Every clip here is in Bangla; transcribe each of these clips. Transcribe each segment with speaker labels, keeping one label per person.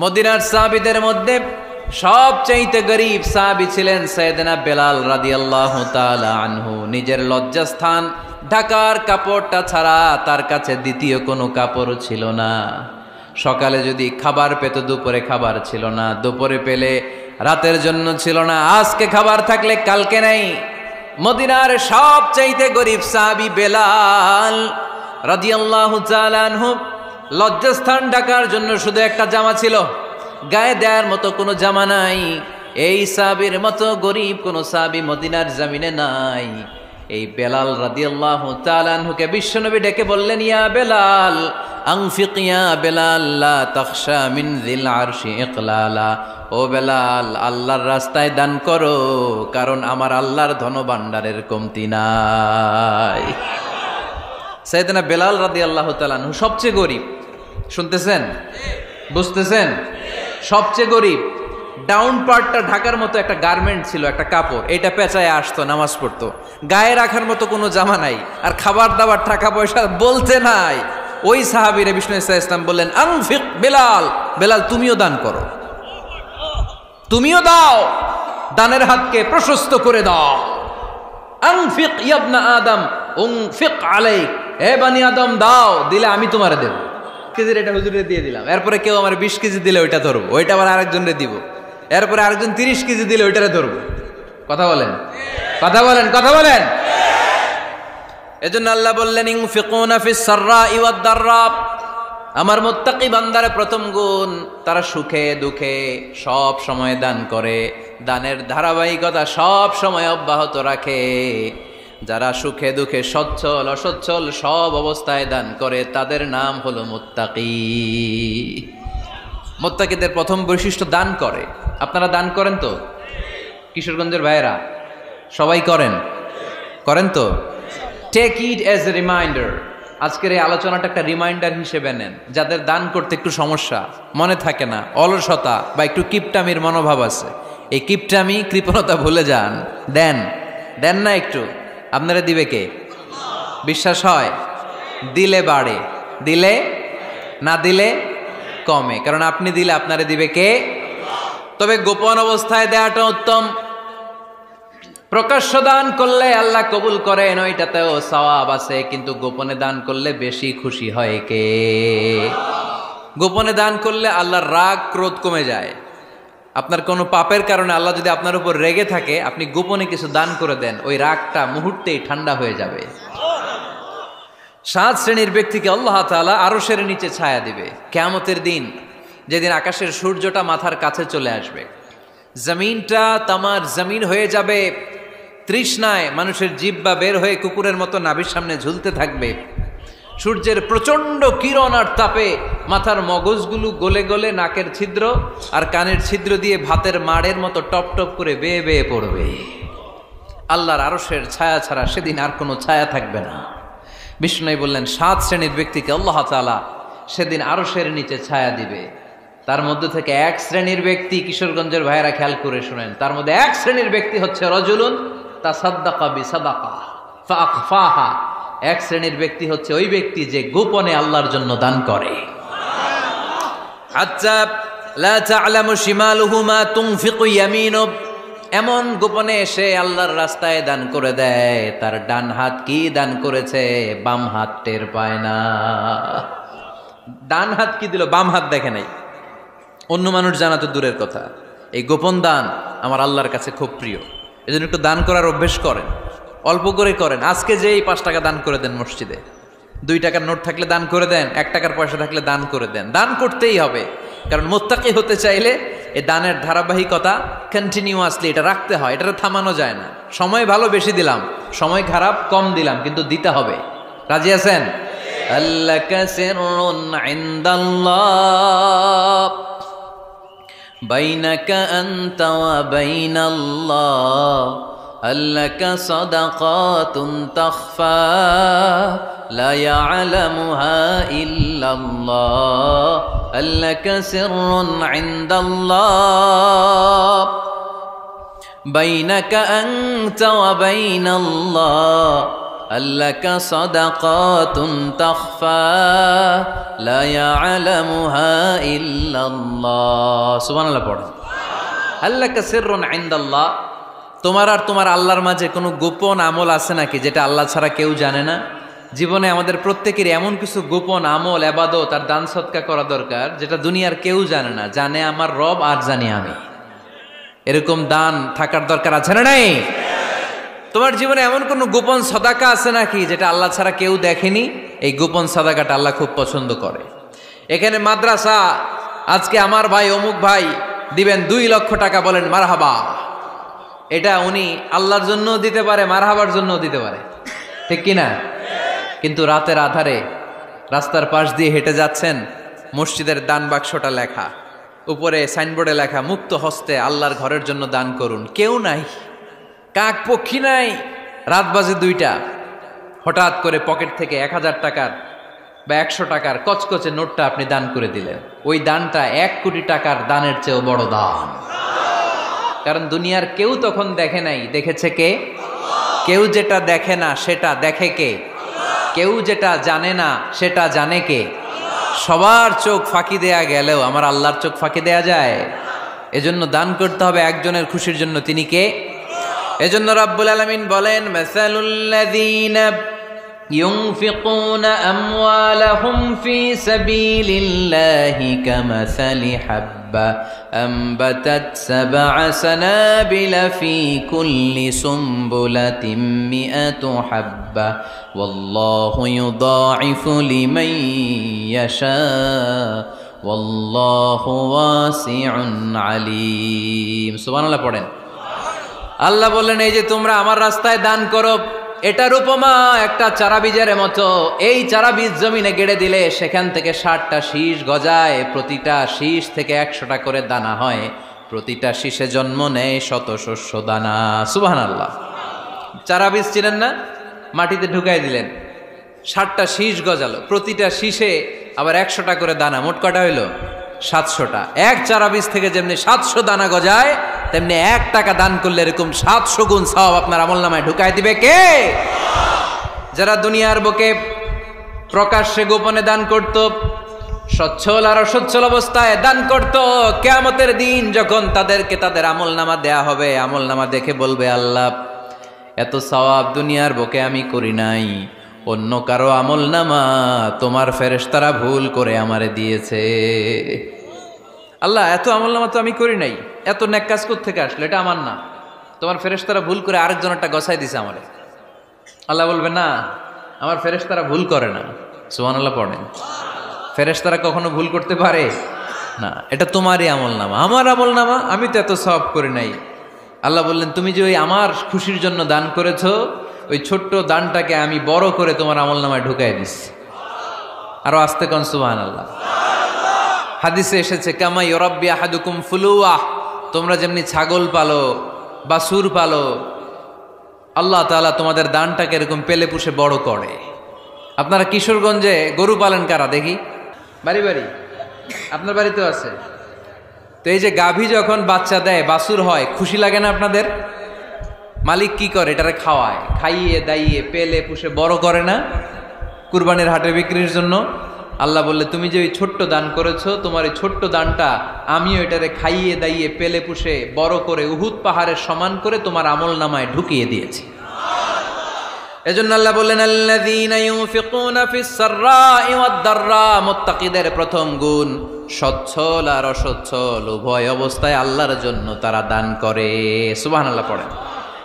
Speaker 1: মদিনার সাহাবীদের মধ্যে সবচাইতে গরীব সাহাবী ছিলেন সাইয়েদনা বেলাল রাদিয়াল্লাহু তাআলা আনহু। নিজের লজ্জাস্থান ঢাকার কাপড়টা ছাড়া তার কাছে দ্বিতীয় কোনো কাপড় ছিল না। সকালে যদি খাবার পেত, দুপুরে খাবার ছিল না, দুপুরে পেলে রাতের জন্য ছিল না, আজকে খাবার থাকলে কালকে নাই। মদিনার সবচাইতে গরীব সাহাবী বেলাল রাদিয়াল্লাহু তাআলা আনহু, লজ্জাস্থান ঢাকার জন্য শুধু একটা জামা ছিল, গায়ে দেওয়ার মতো কোনো জামা নাই। এই সাহাবীর মতো গরীব কোনো সাহাবী মদিনার জমিনে নাই। এই বেলাল রাদিয়াল্লাহু তাআলা আনহুকে বিশ্বনবী ডেকে বললেন, ইয়া বেলাল আনফিক ইয়া বেলাল লা তাখশা মিন যিল আরশি ইকলালা। ও বেলাল, আল্লাহর রাস্তায় দান করো, কারণ আমার আল্লাহর ধনভাণ্ডারের কমতি নাই। সাইয়েদনা বেলাল রাদিয়াল্লাহু তাআলা আনহু সবচেয়ে গরীব। শুনতেছেন? বুঝতেছেন? সবচেয়ে গরীব। ডাউন পার্টটা ঢাকার মতো একটা গার্মেন্ট ছিল, একটা কাপড়, এটা পেঁচায় আসতো, নামাজ পড়তো। গায়ে রাখার মতো কোনো জামা নাই, আর খাবার দাবার টাকা পয়সা বলতে নাই। ওই সাহাবীরে বিষ্ণু ইসলাম বললেন, আনফিক বেলাল, বেলাল তুমিও দান করো, তুমিও দাও, দানের হাতকে প্রশস্ত করে দাও। আনফিক ইবনা আদম উনফিক আলাইক, হে বানি আদম দাও, দিলে আমি তোমারে দেব। কেজির এটা হুজুরে দিয়ে দিলাম, এরপরে কেউ আমার 20 কেজি দিলে ওইটা ধরবো, ওইটা আবার আরেকজনরে দিব, এরপরে আরেকজন 30 কেজি দিলে ওইটারে ধরবো। কথা বলেন, কথা বলেন, কথা বলেন। এজন্য আল্লাহ বললেন, ইনফিকুনা ফিস সাররাই ওয়াদ দাররা। আমার মুত্তাকি বান্দার প্রথম গুণ, তারা সুখে দুঃখে সব সময় দান করে, দানের ধারাবাহিকতা সব সময় অব্যাহত রাখে। যারা সুখে দুঃখে সচ্ছল অসচ্ছল সব অবস্থায় দান করে, তাদের নাম হলো মুত্তাকি। মুত্তাকিদের প্রথম বৈশিষ্ট্য দান করে। আপনারা দান করেন তো? কিশোরগঞ্জের ভাইয়েরা সবাই করেন? করেন তো? Take it as a reminder. আজকের এই আলোচনাটা একটা রিমাইন্ডার হিসেবে নেন। যাদের দান করতে একটু সমস্যা, মনে থাকে না, অলসতা বা একটু কিপটামির মনোভাব আছে, এই কিপটামি কৃপণতা ভুলে যান, দেন। দেন না একটু, আপনারা দিবে কে? বিশ্বাস হয়? দিলে বাড়ে, দিলে না দিলে কমে, কারণ আপনি দিলে আপনারে দিবে কে? তবে গোপন অবস্থায় দেওয়াটা উত্তম। প্রকাশ্য দান করলে আল্লাহ কবুল করেন, ওইটাতেও সওয়াব আছে, কিন্তু গোপনে দান করলে বেশি খুশি হয় কে? গোপনে দান করলে আল্লাহর রাগ ক্রোধ কমে যায়। আপনার কোনো পাপের কারণে আল্লাহ যদি আপনার উপর রেগে থাকে, আপনি গোপনে কিছু দান করে দেন, ওই রাগটা মুহূর্তেই ঠান্ডা হয়ে যাবে। 7 শ্রেণীর ব্যক্তিকে আল্লাহ তাআলা আরশের নিচে ছায়া দিবে কিয়ামতের দিন, যেদিন আকাশের সূর্যটা মাথার কাছে চলে আসবে, জমিনটা তামার জমিন হয়ে যাবে, তৃষ্ণায় মানুষের জিহ্বা বের হয়ে কুকুরের মতো নাভির সামনে ঝুলতে থাকবে। সূর্যের প্রচন্ড কিরণ আর তাপে মাথার মগজগুলো গলে গলে নাকের ছিদ্র আর কানের ছিদ্র দিয়ে ভাতের মাড়ের মতো টপ টপ করে বেয়ে বেয়ে পড়বে। আল্লাহর আরশের ছায়া ছাড়া সেদিন আর কোনো ছায়া থাকবে না। বিষ্ণু বললেন, 7 শ্রেণীর ব্যক্তিকে আল্লাহ তাআলা সেদিন আরশের নিচে ছায়া দিবে। তার মধ্যে থেকে 1 শ্রেণীর ব্যক্তি, কিশোরগঞ্জের ভাইয়েরা খেয়াল করে শুনেন, তার মধ্যে 1 শ্রেণীর ব্যক্তি হচ্ছে রজুলুন তাসাদ্দাকা বিসাদাকা ফাআখফাহা। 1 শ্রেণীর ব্যক্তি হচ্ছে ওই ব্যক্তি যে গোপনে আল্লাহর জন্য দান করে। হাত্তা লা তা'লামু শিমালুহু মা তুনফিকু ইয়ামিনু, এমন গোপনে এসে আল্লাহর রাস্তায় দান করে দেয়, তার ডান হাত কি দান করেছে বাম হাত টের পায় না। ডান হাত কি দিল, বাম হাত দেখে নাই। অন্য মানুষ জানা তো দূরের কথা, এই গোপন দান আমার আল্লাহর কাছে খুব প্রিয়। এজন্য একটু দান করার অভ্যেস করেন, অল্প করে করেন। আজকে যেই 5 টাকা দান করে দেন মসজিদে, 2 টাকার নোট থাকলে দান করে দেন, 1 টাকার পয়সা থাকলে দান করে দেন। দান করতেই হবে, কারণ মুত্তাকি হতে চাইলে এই দানের ধারাবাহিকতা কন্টিনিউয়াসলি এটা রাখতে হয়, এটা থামানো যায় না। সময় ভালো বেশি দিলাম, সময় খারাপ কম দিলাম, কিন্তু দিতে হবে। রাজি আছেন? আল্লাকা সিররুন ইনদাল্লাহ বাইনাকা আনতা ওয়া বাইনাল্লাহ, আল্লাকা সাদাকাতুন তাখফা লা ইয়ালামুহা ইল্লাল্লাহ, আল্লাকা সিররুন ইনদাল্লাহ বাইনাকা আনতা ওয়া বাইনাল্লাহ, আল্লাকা সাদাকাতুন তাখফা লা ইয়ালামুহা ইল্লাল্লাহ। সুবহানাল্লাহ পড়েন। আল্লাকা সিররুন ইনদাল্লাহ, তোমার আর তোমার আল্লাহর মাঝে কোনো গোপন আমল আছে নাকি যেটা আল্লাহ ছাড়া কেউ জানে না? জীবনে আমাদের প্রত্যেকেরই এমন কিছু গোপন আমল, ইবাদত আর দান সদকা করা দরকার যেটা দুনিয়ার কেউ জানে না, জানে আমার রব আর জানি আমি। এরকম দান থাকার দরকার আছে না নাই? তোমার জীবনে এমন কোনো গোপন সাদাকা আছে নাকি যেটা আল্লাহ ছাড়া কেউ দেখেনি? এই গোপন সাদাকাটা আল্লাহ খুব পছন্দ করে। এখানে মাদ্রাসা, আজকে আমার ভাই অমুক ভাই দিবেন 2 লক্ষ টাকা, বলেন মারহাবা। এটা উনি আল্লাহর জন্য দিতে পারে, মারহাবার জন্য দিতে পারে, ঠিক কিনা? কিন্তু রাতের আধারে রাস্তার পাশ দিয়ে হেঁটে যাচ্ছেন, মসজিদের দান বাক্সটা লেখা, উপরে সাইনবোর্ডে লেখা মুক্ত হস্তে আল্লাহর ঘরের জন্য দান করুন। কেউ নাই, কাক পক্ষী নাই। রাত বাজে 2টা, হঠাৎ করে পকেট থেকে 1000 টাকার বা 100 টাকার কচকচে নোটটা আপনি দান করে দিলেন। ওই দানটা 1 কোটি টাকার দানের চেয়েও বড় দান। কারণ দুনিয়ার কেউ তখন দেখে নাই, দেখেছে কে? কেউ যেটা দেখে না সেটা দেখে কে? কেউ যেটা জানে না সেটা জানে কে? সবার চোখ ফাঁকি দেয়া গেলেও আমার আল্লাহর চোখ ফাঁকি দেয়া যায়? এজন্য দান করতে হবে একজনের খুশির জন্য, তিনি কে? এজন্য রাব্বুল আলামিন বলেন, মাসালুল্লাযীনা ইউনফিকুনা আমওয়ালাহুম ফি সাবিলিল্লাহি কামাসালি হাব্বা আম্বাতাত সাবআ সানাবিলা ফি কুল্লি সুমবুলাতিন মিআতু হাব্বা ওয়াল্লাহু ইউদাঈফু লিমান ইয়াশা ওয়াল্লাহু ওয়াসিউন আলীম। সুবহানাল্লাহ পড়েন। আল্লাহ বললেন, এই যে তোমরা আমার রাস্তায় দান করো, এটার উপমা একটা চারা বীজের মতো। এই চারা বীজ জমিনে গেড়ে দিলে সেখান থেকে 60টা শীষ গজায়, প্রতিটা শীষ থেকে 100টা করে দানা হয়, প্রতিটা শীষে জন্ম নেয় শত শস্য দানা। সুবহানাল্লাহ। চারা বীজ ছিলেন না, মাটিতে ঢুকাই দিলেন, 60টা শীষ গজালো, প্রতিটা শীষে আবার 100টা করে দানা, মোট কটা হইল? 700টা। এক চারা বীজ থেকে যেমনি 700 দানা গজায়, তেমনি 1 টাকা দান করলে এরকম 700 গুণ সওয়াব আপনার আমলনামায় ঢুকাই দিবে কে? যারা দুনিয়ার বুকে প্রকাশ্যে গোপনে দান করত, সচ্ছল আর অসচ্ছল অবস্থায় দান করত, কিয়ামতের দিন যখন তাদেরকে তাদের আমলনামা দেয়া হবে, আমলনামা দেখে বলবে, আল্লাহ এত সওয়াব দুনিয়ার বুকে আমি করি নাই, অন্য কারো আমলনামা তোমার ফেরেশতারা ভুল করে আমারে দিয়েছে। আল্লাহ এত আমলনামা তো আমি করি নাই, এত নেক কাজ কোত্থেকে আসলো? এটা আমার না, তোমার ফেরেশতারা ভুল করে আরেকজনেরটা গছাই দিছে আমারে। আল্লাহ বলবে, না, আমার ফেরেশতারা ভুল করে না। সুবহানাল্লাহ পড়েন। ফেরেশতারা কখনো ভুল করতে পারে না, এটা তোমারই আমলনামা, আমার আমলনামা, আমি তো এত সওয়াব করি নাই। আল্লাহ বললেন, তুমি যে ওই আমার খুশির জন্য দান করেছো, ওই ছোট্ট দানটাকে আমি বড় করে তোমার আমলনামায় ঢুকাই দিচ্ছি। আরো আস্তে কোন সুবহানাল্লাহ। হাদিসে এসেছে, কামা ইউরাব্বি আহাদুকুম ফুলুয়া, তোমরা যেমনি ছাগল পালো, বাছুর পালো, আল্লাহ তাআলা তোমাদের দানটাকে এরকম পেলে পুষে বড় করে। আপনারা কিশোরগঞ্জে গরু পালেন কারা দেখি? বাড়ি বাড়ি, আপনার বাড়িতেও আছে। তো এই যে গাভী যখন বাচ্চা দেয়, বাছুর হয়, খুশি লাগে না আপনাদের? মালিক কি করে? এটারে খাওয়ায়, খাইয়ে দাইয়ে পেলে পুষে বড় করে না? কুরবানির হাটে বিক্রির জন্য। আল্লাহ বললে, তুমি যে ওই ছোট্ট দান করেছো, তোমার এই ছোট্ট দানটা আমিও এটারে খাইয়ে দাইয়ে পেলে পুষে বড় করে উহুদ পাহাড়ের সমান করে তোমার আমলনামায় ঢুকিয়ে দিয়েছি। এজন্য আল্লাহ বললেন, আল্লাযীনা ইউনফিকুনা ফিস সাররাই ওয়াদ দাররা, মুত্তাকিদের প্রথম গুণ সচ্ছল আর অসচ্ছল উভয় অবস্থায় আল্লাহর জন্য তারা দান করে। সুবহানাল্লাহ পড়েন।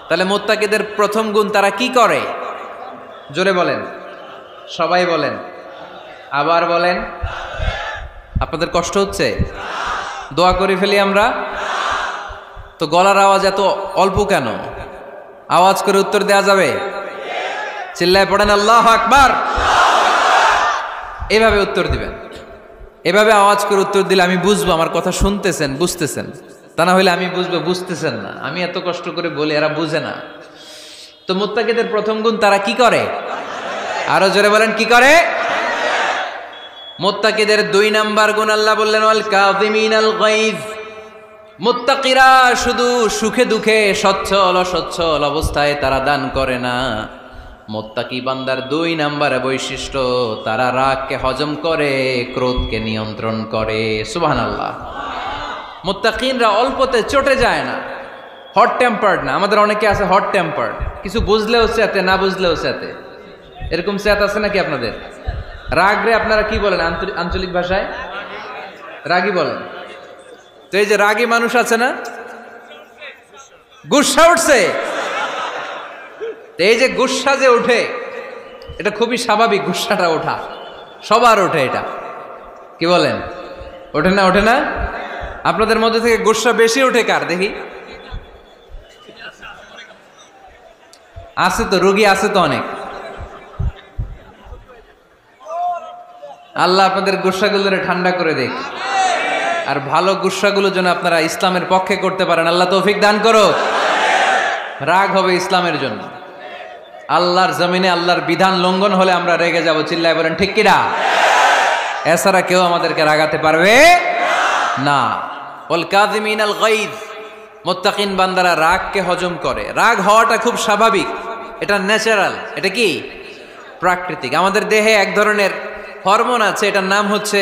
Speaker 1: তাহলে মুত্তাকিদের প্রথম গুণ, তারা কি করে? জোরে বলেন, সবাই বলেন, আবার বলেন। আপনাদের কষ্ট হচ্ছে? দোয়া করে ফেলি আমরা তো। গলার আওয়াজ এত অল্প কেন? আওয়াজ করে উত্তর দেয়া যাবে? চিল্লায় পড়েন আল্লাহু আকবার। এভাবে উত্তর দিবেন, এভাবে আওয়াজ করে উত্তর দিলে আমি বুঝবো আমার কথা শুনতেছেন, বুঝতেছেন। তা না হলে আমি বুঝবো বুঝতেছেন না, আমি এত কষ্ট করে বলি এরা বুঝে না। তো মুত্তাকিদের প্রথম গুণ, তারা কি করে? আরো জোরে বলেন, কি করে? মুত্তাকিদের 2 নাম্বার গুণ আল্লাহ বললেন, ওয়াল কাযিমিনাল গায়জ। মুত্তাকিরা শুধু সুখে দুঃখে সচ্ছল অসচ্ছল অবস্থায় তারা দান করে না, মুত্তাকি বান্দার 2 নম্বরে বৈশিষ্ট্য, তারা রাগকে হজম করে, ক্রোধকে নিয়ন্ত্রণ করে। সুবহানাল্লাহ। মুত্তাকিনরা অল্পতে চটে যায় না, হট টেম্পার্ড না। আমাদের অনেকে আছে হট টেম্পার্ড, কিছু বুঝলেও চেতে, না বুঝলেও চেতে। এরকম চেত আছে নাকি আপনাদের? রাগরে আপনারা কি বলেন আঞ্চলিক ভাষায়? রাগী বলেন। তো এই যে রাগী মানুষ আছে না, গুসা উঠছে, এই যে গুসা যে উঠে, এটা খুবই স্বাভাবিক। গুসাটা ওঠা সবার ওঠে, এটা কি বলেন? ওঠে না? ওঠে না? আপনাদের মধ্যে থেকে গুসা বেশি ওঠে কার দেখি? আছে তো, রোগী আছে তো অনেক। আল্লাহ আপনাদের গুসাগুলোরে ঠান্ডা করে দেখ, আর ভালো গুসাগুলো যেন আপনারা ইসলামের পক্ষে করতে পারেন। আল্লাহ তৌফিক দান করো। রাগ হবে ইসলামের জন্য। আল্লাহর জমিনে আল্লাহর বিধান লঙ্ঘন হলে আমরা রেগে যাব। চিল্লায় বলেন ঠিক কিনা? এছাড়া কেউ আমাদেরকে রাগাতে পারবে না। ওয়াল কাযিমিনাল গায়জ, মুত্তাকিন বান্দারা রাগকে হজম করে। রাগ হওয়াটা খুব স্বাভাবিক, এটা ন্যাচারাল, এটা কি প্রাকৃতিক। আমাদের দেহে এক ধরনের হরমোন আছে, এটার নাম হচ্ছে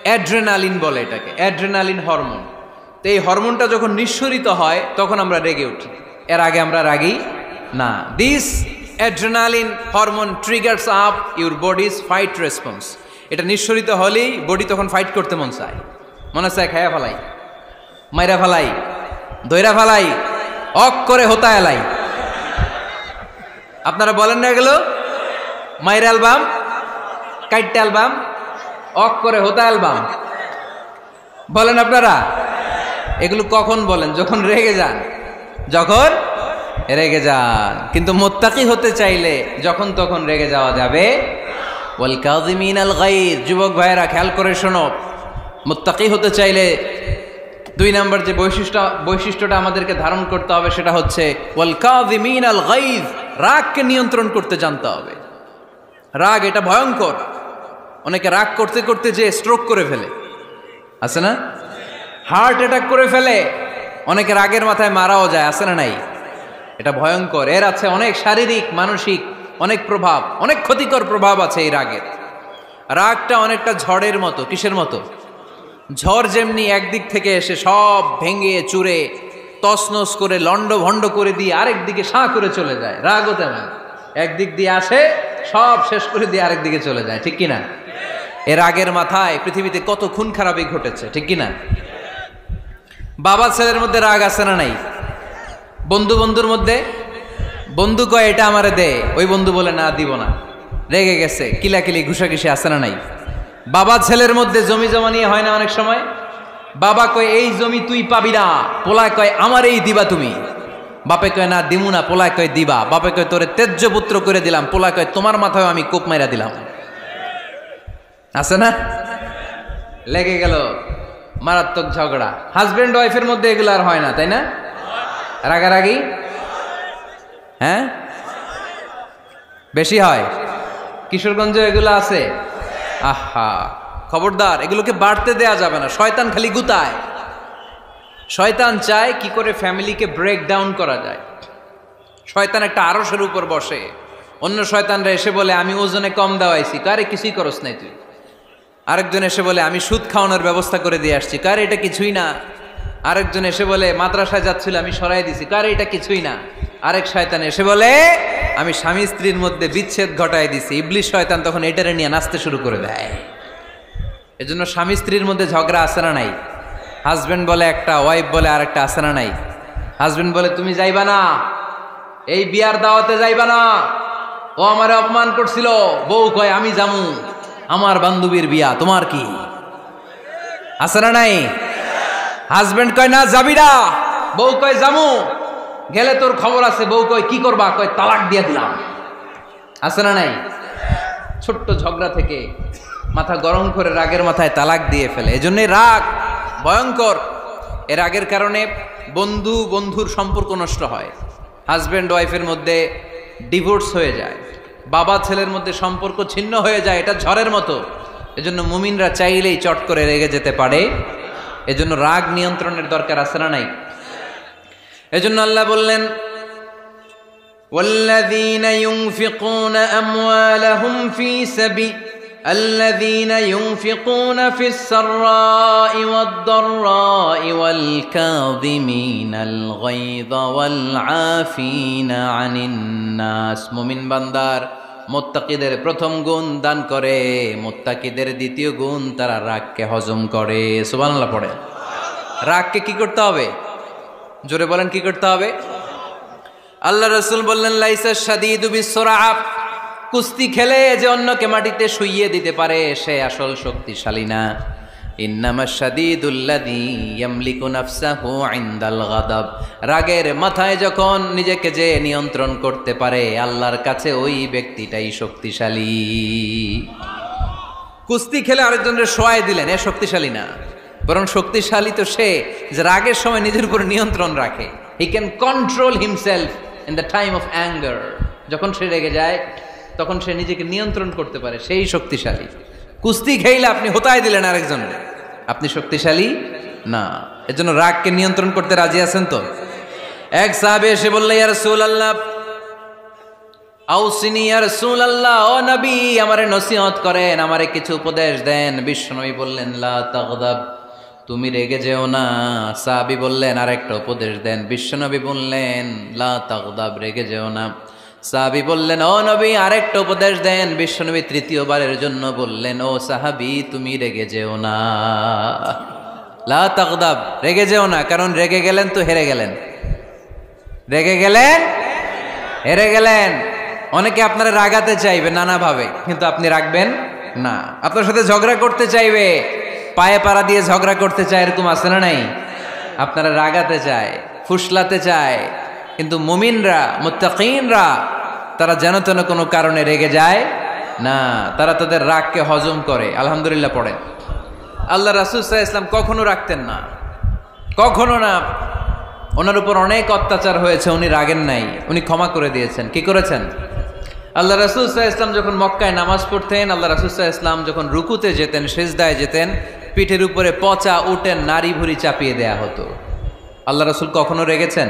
Speaker 1: অ্যাড্রেনালিন বলে এটাকে, অ্যাড্রেনালিন হরমোন। তো এই হরমোনটা যখন নিঃসরিত হয় তখন আমরা রেগে উঠি, এর আগে আমরা রাগি না। This adrenaline hormone triggers up your bodies fight response. এটা নিঃসরিত হলেই বডি তখন ফাইট করতে মন চায়, মনে চায় খায়া ফেলাই, মাইরা ফেলাই, দইরা ফেলাই, অক করে হোতা এলাই। আপনারা বলেন না এগুলো? মাইরা অ্যালবাম, কাইটটা অ্যালবাম, অক করে হোতা অ্যালবাম বলেন আপনারা? এগুলো কখন বলেন? যখন রেগে যান, যখন রেগে যান। কিন্তু মুত্তাকি হতে চাইলে যখন তখন রেগে যাওয়া যাবে। ওয়াল কাযিমিনাল গায়জ, যুবক ভাইয়েরা খেয়াল করে শোনো, মুত্তাকি হতে চাইলে 2 নম্বর যে বৈশিষ্ট্যটা আমাদেরকে ধারণ করতে হবে সেটা হচ্ছে ওয়াল কাযিমিনাল গায়জ, রাগকে নিয়ন্ত্রণ করতে জানতে হবে। রাগ এটা ভয়ঙ্কর। অনেকে রাগ করতে করতে যে স্ট্রোক করে ফেলে, আছে না? হার্ট অ্যাটাক করে ফেলে। অনেকে রাগের মাথায় মারাও যায়, আছে না নাই? এটা ভয়ঙ্কর। এর আছে অনেক শারীরিক, মানসিক অনেক প্রভাব, অনেক ক্ষতিকর প্রভাব আছে এই রাগের। রাগটা অনেকটা ঝড়ের মতো। কিসের মতো? ঝড় যেমনি একদিক থেকে এসে সব ভেঙে চুরে তছনছ করে লন্ড ভন্ড করে দিয়ে আরেক দিকে সাঁ করে চলে যায়, রাগও তেমন একদিক দিয়ে আসে, সব শেষ করে দিয়ে আরেক দিকে চলে যায়, ঠিক কিনা? এর রাগের মাথায় পৃথিবীতে কত খুন খারাপই ঘটেছে, ঠিক কিনা? বাবা ছেলের মধ্যে রাগ আছে না নাই? বন্ধু বন্ধুর মধ্যে, বন্ধু কয় এটা আমারে দে, ওই বন্ধু বলে না দিব না, রেগে গেছে, কিলাকিলি ঘুষাঘুষি আছে না নাই? বাবা ছেলের মধ্যে জমি জমা নিয়ে হয় না অনেক সময়? বাবা কয় এই জমি তুই পাবি না, পোলায় কয় আমার এই দিবা তুমি। বাপে কয় না দিমু না, পোলায় কয় দিবা। বাপে কয় তোরে তেজ্য পুত্র করে দিলাম, পোলায় কয় তোমার মাথায় আমি কোপ মাইরা দিলাম। আছে না? লেগে গেল, মারাত্মক ঝগড়া। হাজবেন্ড ওয়াইফের মধ্যে এগুলো আর হয় না, তাই না? রাগারাগি হ্যাঁ বেশি হয়। কিশোরগঞ্জে এগুলো আছে। আহা, খবরদার, এগুলোকে বাড়তে দেয়া যাবে না। শয়তান খালি গুতায়। শয়তান চায় কি করে ফ্যামিলিকে ব্রেক ডাউন করা যায়। শয়তান একটা আরশের উপর বসে, অন্য শয়তানরা এসে বলে আমি ওজনে কম দেওয়াইছি, কারে কিছুই করস নাই তুই। আরেকজন এসে বলে আমি সুদ খাওয়ানোর ব্যবস্থা করে দিয়ে আসছি, কারে এটা কিছুই না। আরেকজন এসে বলে মাদ্রাসায় যাচ্ছিল আমি সরাই দিছি, কারে এটা কিছুই না। আরেক শয়তান এসে বলে আমি স্বামী স্ত্রীর মধ্যে বিচ্ছেদ ঘটায় দিছি। ইবলিশ শয়তান তখন এটারে নিয়ে নাচতে শুরু করে দেয়। এজন্য স্বামী স্ত্রীর মধ্যে ঝগড়া আছে না নাই? হাজবেন্ড বলে একটা, ওয়াইফ বলে আরেকটা, আছে না নাই? হাজবেন্ড বলে তুমি যাইবা না, এই বিয়ার দাওয়াতে যাইবা না, ও আমারে অপমান করছিল। বউ কয় আমি জামু, আমার বান্ধবীর বিয়া, তোমার কি? আছে না নাই? হাজবেন্ড কয় না যাবি না, বউ কয় জামু, গেলে তোর খবর আছে। বউ কয় কি করবা? কয় তালাক দিয়ে দিলাম। আছে না নাই? ছোট্ট ঝগড়া থেকে মাথা গরম করে রাগের মাথায় তালাক দিয়ে ফেলে। এজন্যই রাগ ভয়ঙ্কর। এর রাগের কারণে বন্ধু বন্ধুর সম্পর্ক নষ্ট হয়, হাজব্যান্ড ওয়াইফের মধ্যে ডিভোর্স হয়ে যায়, বাবা ছেলের মধ্যে সম্পর্ক ছিন্ন হয়ে যায়। এটা ঝড়ের মতো। এজন্য মুমিনরা চাইলেই চট করে রেগে যেতে পারে। এজন্য রাগ নিয়ন্ত্রণের দরকার আছে না নাই? এজন্য আল্লাহ বললেন والذين ينفقون أموالهم في سبيل الذين ينفقون في السراء والضراء والكاظمين الغيظ والعافين عن الناس মুমিন বান্দার মুত্তাকিদের প্রথম গুণ দান করে, মুত্তাকিদের দ্বিতীয় গুণ তারা রাগকে হজম করে। সুবহানাল্লাহ পড়ে। রাগকে কি করতে হবে? জোরে বলেন, কি করতে হবে? আল্লাহ রাসূল বললেন, লাইসা শাদীদু বিসসুরআ, কুস্তি খেলে যে অন্যকে মাটিতে শুইয়ে দিতে পারে সে আসল শক্তিশালী না। ইন্নামাশ শাদীদুল্লাযী ইয়ামলিকু নাফসাহু ইনদাল গাদাব, রাগের মাথায় যখন নিজেকে যে নিয়ন্ত্রণ করতে পারে আল্লাহর কাছে ওই ব্যক্তিটাই শক্তিশালী। কুস্তি খেলে আরেকজনের শোয়াই দিলেন, এ শক্তিশালী না, বরং শক্তিশালী তো সে যে রাগের সময় নিজের উপর নিয়ন্ত্রণ রাখে। He can control himself in the time of anger. যখন সে রেগে যায় তখন সে নিজেকে নিয়ন্ত্রণ করতে পারে, সেই শক্তিশালী। কুস্তি খেইলে আপনি হোতায় দিলেন আরেকজনের, আপনি শক্তিশালী না। এজন্য রাগকে নিয়ন্ত্রণ করতে রাজি আছেন তো? এক সাহাবী এসে বলল, ইয়া রাসূলুল্লাহ আউসিনি, ইয়া রাসূলুল্লাহ, ও নবী আমারে নসিহত করেন, আমারে কিছু উপদেশ দেন। বিশ্বনবী বললেন, লা তাগদাব, তুমি রেগে যেও না। সাহাবী বললেন, আরেকটা উপদেশ দেন। বিশ্বনবী বললেন, লা তাগদাব, রেগে যেও না। সাহাবী বললেন, ও নবী আরেকটা উপদেশ দেন। বিশ্বনবী তৃতীয়বারের জন্য বললেন, ও সাহাবী তুমি রেগে যেও না, লা তাগদাব, রেগে যেও না। কারণ রেগে গেলেন তো হেরে গেলেন, রেগে গেলেন হেরে গেলেন। অনেকে আপনারা রাগাতে চাইবে নানাভাবে, কিন্তু আপনি রাখবেন না। আপনার সাথে ঝগড়া করতে চাইবে, পায়ে পাড়া দিয়ে ঝগড়া করতে চায়, এরকম আছে না নাই? আপনারা রাগাতে চায়, ফুসলাতে চায়, কিন্তু মুমিনরা, মুত্তাকিনরা তারা যেন তেন কোনো কারণে রেগে যায় না, তারা তাদের রাগকে হজম করে। আলহামদুলিল্লাহ পড়েন। আল্লাহ রাসূল সাল্লাল্লাহু আলাইহি ওয়াসাল্লাম কখনো রাখতেন না, কখনো না। ওনার উপর অনেক অত্যাচার হয়েছে, উনি রাগেন নাই, উনি ক্ষমা করে দিয়েছেন। কি করেছেন? আল্লাহ রাসূল সাল্লাল্লাহু আলাইহি ওয়াসাল্লাম যখন মক্কায় নামাজ পড়তেন, আল্লাহ রাসূল সাল্লাল্লাহু আলাইহি ওয়াসাল্লাম যখন রুকুতে যেতেন, সিজদায় যেতেন, পিঠের উপরে পচা উটের নাড়ি ভুঁড়ি চাপিয়ে দেয়া হতো। আল্লাহ রাসূল কখনো রেগেছেন?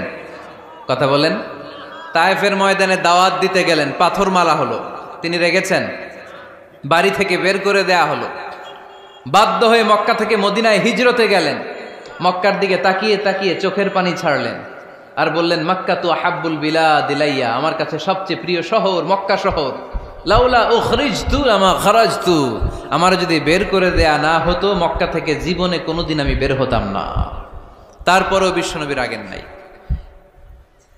Speaker 1: কথা বলেন। তায়েফের ময়দানে দাওয়াত দিতে গেলেন, পাথর মারা হলো, তিনি রেগেছেন? বাড়ি থেকে বের করে দেয়া হলো, বাধ্য হয়ে মক্কা থেকে মদিনায় হিজরতে গেলেন। মক্কার দিকে তাকিয়ে তাকিয়ে চোখের পানি ছাড়লেন আর বললেন, মক্কা তু আহাব্বুল বিলাদ ইলাইয়া, আমার কাছে সবচেয়ে প্রিয় শহর মক্কা শহর। লাউলা উখরিজতু লামা খারাজতু, আমার যদি বের করে দেয়া না হতো মক্কা থেকে জীবনে কোনোদিন আমি বের হতাম না। তারপরেও বিশ্বনবী রাগেন নাই।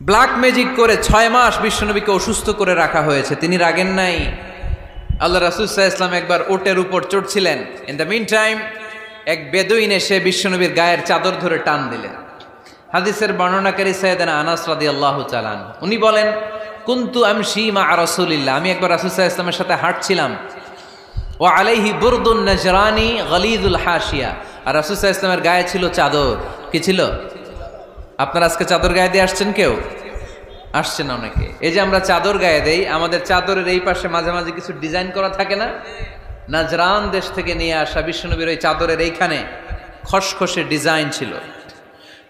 Speaker 1: ব্ল্যাক ম্যাজিক করে 6 মাস বিশ্বনবীকে অসুস্থ করে রাখা হয়েছে, তিনি রাগেন নাই। আল্লাহ রাসূল সাল্লাল্লাহু আলাইহি ওয়াসাল্লাম একবার উটের উপর চড়ছিলেন। ইন দ্য মিন টাইম এক বেদুইন এসে বিশ্বনবীর গায়ের চাদর ধরে টান দিলেন। হাদিসের বর্ণনাকারী সাইয়েদনা আনাস রাদিয়াল্লাহু তাআলা উনি বলেন, কুনতু আমশি মা রাসূলিল্লাহ, আমি একবার রাসূল সাল্লাল্লাহু আলাইহি ওয়াসাল্লামের সাথে হাঁটছিলাম। ওয়া আলাইহি বুরদুন নাজরানি গলিযুল হাশিয়া, আর রাসূল সাল্লাল্লাহু আলাইহি ওয়াসাল্লামের গায়ে ছিল চাদর। কি ছিল? আপনারা আজকে চাদর গায়ে দিয়ে আসছেন? কেউ আসছেন? অনেকে। এই যে আমরা চাদর গায়ে দেই, আমাদের চাদরের এই পাশে মাঝে মাঝে কিছু ডিজাইন করা থাকে না? নাজরান দেশ থেকে নিয়ে আসা বিশ্বনবীর ওই চাদরের এইখানে খসখসে ডিজাইন ছিল।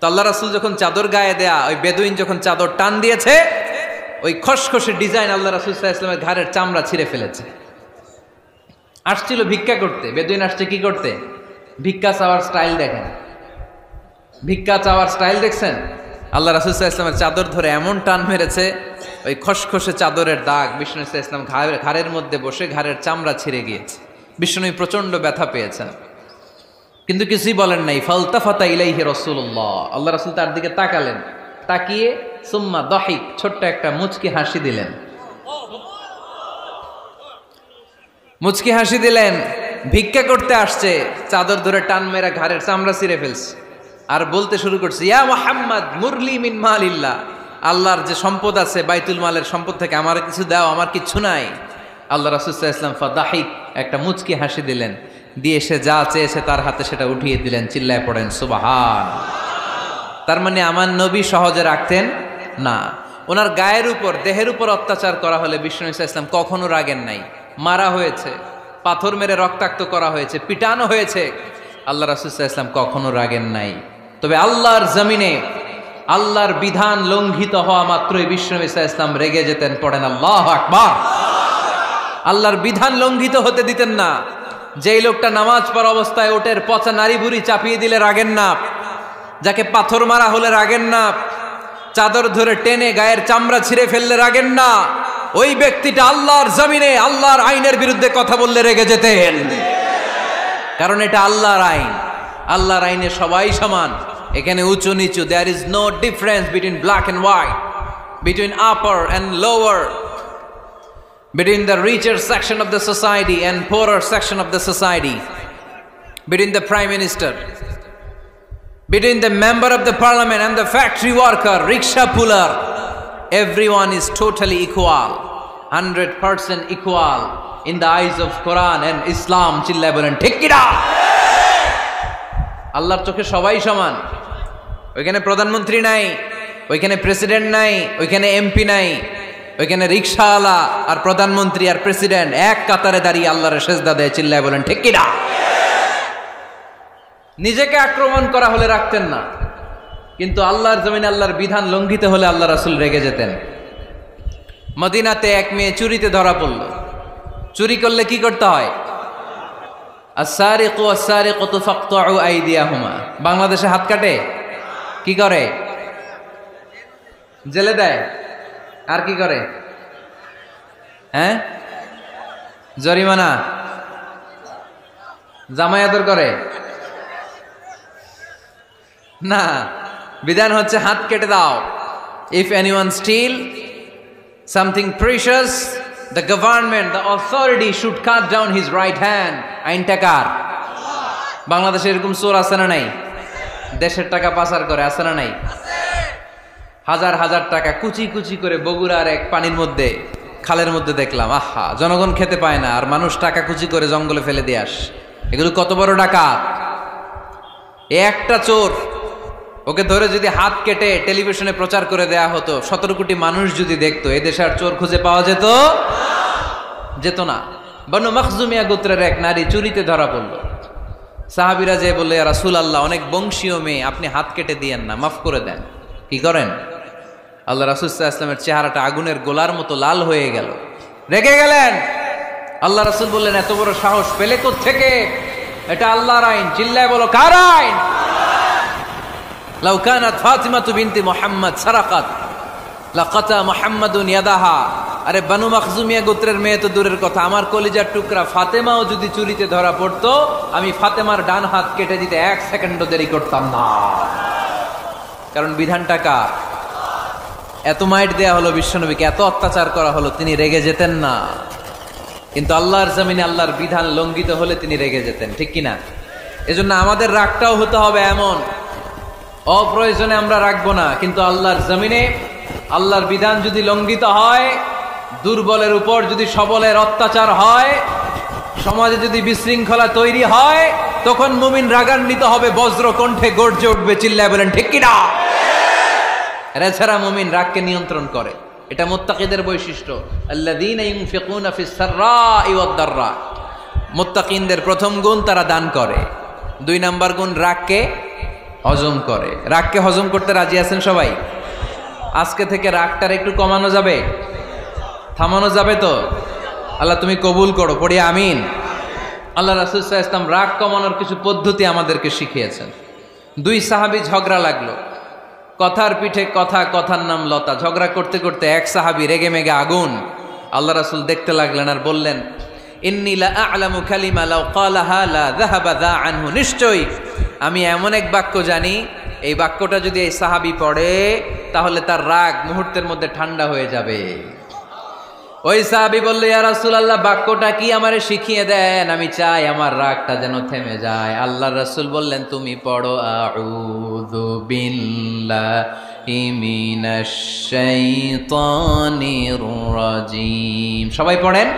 Speaker 1: তো আল্লাহ রাসূল যখন চাদর গায়ে দেয়া, ওই বেদুইন যখন চাদর টান দিয়েছে, ওই খসখসে ডিজাইন আল্লাহ রাসূল সাল্লাল্লাহু আলাইহি ওয়াসাল্লামের ঘাড়ের চামড়া ছিঁড়ে ফেলেছে। আসছিল ভিক্ষা করতে, বেদুইন আসছে কি করতে? ভিক্ষা চাওয়ার স্টাইল দেখেন, ভিক্ষা চাওয়ার স্টাইল দেখছেন? আল্লাহ রাসূল সাল্লাল্লাহু আলাইহি ওয়াসাল্লামের চাদর ধরে এমন টান মেরেছে, ওই খসখসে চাদরের দাগ বিষ্ণু সাল্লাল্লাহু আলাইহি ওয়াসাল্লাম ঘাড়ের মধ্যে বসে ঘাড়ের চামড়া ছিঁড়ে গিয়েছে। বিষ্ণু প্রচন্ড ব্যথা পেয়েছেন, কিন্তু কিছুই বলেন নাই। ফালতাফাতা ইলাইহি রাসূলুল্লাহ, আল্লাহ রাসূল তার দিকে তাকালেন, তাকিয়ে সুম্মা দাহিক, ছোট্ট একটা মুচকি হাসি দিলেন। মুচকি হাসি দিলেন। ভিক্ষা করতে আসছে, চাদর ধরে টান মেরা ঘাড়ের চামড়া ছিঁড়ে ফেলছে, আর বলতে শুরু করছে, ইয়া মুহাম্মদ মুরলি মিন মালিল্লাহ, আল্লাহর যে সম্পদ আছে বাইতুল মালের সম্পদ থেকে আমার কিছু দাও, আমার কিচ্ছু নাই। আল্লাহ রাসূল সাল্লাল্লাহু আলাইহি ওয়াসাল্লাম ফাদাহিক, একটা মুচকি হাসি দিলেন, দিয়ে সে যা চেয়েছে তার হাতে সেটা উঠিয়ে দিলেন। চিল্লায় পড়েন সুবহান। তার মানে আমার নবী সহজে রাখতেন না। ওনার গায়ের উপর, দেহের উপর অত্যাচার করা হলে বিষ্ণু সাল্লাল্লাহু আলাইহি ওয়াসাল্লাম কখনো রাগেন নাই। মারা হয়েছে, পাথর মেরে রক্তাক্ত করা হয়েছে, পিটানো হয়েছে, আল্লাহ রাসূল সাল্লাল্লাহু আলাইহি ওয়াসাল্লাম কখনো রাগেন নাই। তবে আল্লাহর জমিনে আল্লাহর বিধান লঙ্ঘিত হওয়া মাত্রই বিশ্বনবী সাল্লাল্লাহু আলাইহি ওয়াসাল্লাম রেগে যেতেন। পড়েন আল্লাহু আকবার। আল্লাহর বিধান লঙ্ঘিত হতে দিতেন না। যেই লোকটা নামাজ পড়া অবস্থায় ওটের পচা নারী বুড়ি চাপিয়ে দিলে রাগেন না, যাকে পাথর মারা হলে রাগেন না, চাদর ধরে টেনে গায়ের চামড়া ছিঁড়ে ফেললে রাগেন না, ওই ব্যক্তিটা আল্লাহর জমিনে আল্লাহর আইনের বিরুদ্ধে কথা বললে রেগে যেতেন। কারণ এটা আল্লাহর আইন। আল্লাহর আইনে সবাই সমান, এখানে উঁচু নিচু, there is no difference between black and white, between upper and lower, between the richer section of the society and poorer section of the society, between the prime minister, between the member of the parliament and the factory worker, rickshaw puller, everyone is totally equal, 100% equal in the eyes of Quran and Islam. চিল্লায় বলেন ঠিক কি না? আল্লাহর চোখে সবাই সমান। ওইখানে প্রধানমন্ত্রী নাই, ওইখানে প্রেসিডেন্ট নাই, ওইখানে এমপি নাই, ওইখানে রিকশাওয়ালা আর প্রধানমন্ত্রী আর প্রেসিডেন্ট এক কাতারে দাঁড়িয়ে আল্লাহর সেজদা দেয়। চিল্লায় বলেন ঠিক কি না? নিজেকে আক্রমণ করা হলে রাখতেন না, কিন্তু আল্লাহর জমিনে আল্লাহর বিধান লঙ্ঘিত হলে আল্লাহ রাসূল রেগে যেতেন। মদিনাতে এক মেয়ে চুরিতে ধরা পড়ল। চুরি করলে কি করতে হয়? আস-সারিকু ওয়াস-সারিকাতু ফাকতাউ আইদিয়াহুমা। বাংলাদেশে হাত কাটে, কি করে? জেলে দেয়। আর কি করে? হ্যাঁ, জরিমানা, জামাই আদর করে না। বিধান হচ্ছে হাত কেটে দাও। If anyone still something precious, the government, the authority should cut down his right hand. আইনটা কার? বাংলাদেশে এরকম চোর আছে না নাই? দেশের টাকা পাচার করে আছে না নাই? হাজার হাজার টাকা কুচি কুচি করে বগুড়ার এক পানির মধ্যে, খালের মধ্যে দেখলাম। আহা, জনগণ খেতে পায় না আর মানুষ টাকা কুচি করে জঙ্গলে ফেলে দিয়ে আস। এগুলো কত বড় ডাকাত! একটা চোর, ওকে ধরে যদি হাত কেটে টেলিভিশনে প্রচার করে দেয়া হতো, 17 কোটি মানুষ যদি দেখতো, এদেশে আর চোর খুঁজে পাওয়া যেত না। বনু মখজুমিয়া গোত্রের এক নারী চুরিতে ধরা পড়ল। সাহাবীরা যে বললে, ইয়া রাসূলুল্লাহ, অনেক বংশীয় মেয়ে, আপনি হাত কেটে দিয়েন না, মাফ করে দেন। কি করেন? আল্লাহ রাসূল সাল্লাল্লাহু আলাইহি ওয়াসাল্লামের চেহারাটা আগুনের গোলার মতো লাল হয়ে গেল, রেগে গেলেন। আল্লাহ রাসূল বললেন, এত বড় সাহস পেলে কোত্থেকে? এটা আল্লাহর আইন। চিল্লায় বলো, কার আইন? লাউ কানাত ফাতিমাতু বিনতি মুহাম্মদ সারাকাত লাকাতা মুহাম্মাদুন ইয়াদাহা। আরে বনু মখজুমিয়া গোত্রের মেয়ে তো দূরের কথা, আমার কলিজার টুকরা ফাতেমাও যদি চুরিতে ধরা পড়তো, আমি ফাতেমার ডান হাত কেটে দিতে 1 সেকেন্ডও দেরি করতাম না। কারণ বিধানটা কার? এত মাইট দেয়া হলো বিশ্বনবীকে, এত অত্যাচার করা হলো, তিনি রেগে যেতেন না। কিন্তু আল্লাহর জমিনে আল্লাহর বিধান লঙ্ঘিত হলে তিনি রেগে যেতেন। ঠিক কিনা? এজন্য আমাদের রাগটাও হতে হবে এমন, অপ্রয়োজনে আমরা রাখবো না, কিন্তু আল্লাহর জমিনে আল্লাহর বিধান যদি লঙ্ঘিত হয়, দুর্বলের উপর যদি সবলের অত্যাচার হয়, সমাজে যদি বিশৃঙ্খলা তৈরি হয়, তখন মুমিন রাগান্বিত হবে, বজ্র কণ্ঠে গর্জে উঠবে। চিল্লায় বলেন ঠিক কিনা? এছাড়া মুমিন রাগকে নিয়ন্ত্রণ করে। এটা মুত্তাকিদের বৈশিষ্ট্য। আল্লাযীনা ইউনফিকুনা ফিস সাররাই ওয়াদ দাররা। মুত্তাকিনদের প্রথম গুণ, তারা দান করে। 2 নাম্বার গুণ, রাগকে হজম করে। রাগকে হজম করতে রাজি আছেন সবাই? আজকে থেকে রাগটার একটু কমানো যাবে, থামানো যাবে তো? আল্লাহ তুমি কবুল করো, পড়ি আমিন। আল্লাহ রাসূল সাল্লাল্লাহু আলাইহি ওয়াসাল্লাম রাগ কমানোর কিছু পদ্ধতি আমাদেরকে শিখিয়েছেন। 2 সাহাবী ঝগড়া লাগলো, কথার পিঠে কথা, কথার নাম লতা। ঝগড়া করতে করতে এক সাহাবী রেগে মেগে আগুন। আল্লাহ রাসূল দেখতে লাগলেন আর বললেন, ইন্নী লা আ'লামু কালিমা লাউ ক্বালাহা লা যাহাবা যা আনহু। নিশ্চয়ই আমি এমন এক বাক্য জানি, এই বাক্যটা যদি এই সাহাবী পড়ে, তাহলে তার রাগ মুহূর্তের মধ্যে ঠান্ডা হয়ে যাবে। ওই সাহাবী বলল, ইয়া রাসূলুল্লাহ, বাক্যটা কি আমারে শিখিয়ে দেন, আমি চাই আমার রাগটা যেন থেমে যায়। আল্লাহর রাসূল বললেন, তুমি পড়ো আউযু বিল্লাহি মিনাশ শাইতানির রাজীম। সবাই পড়েন,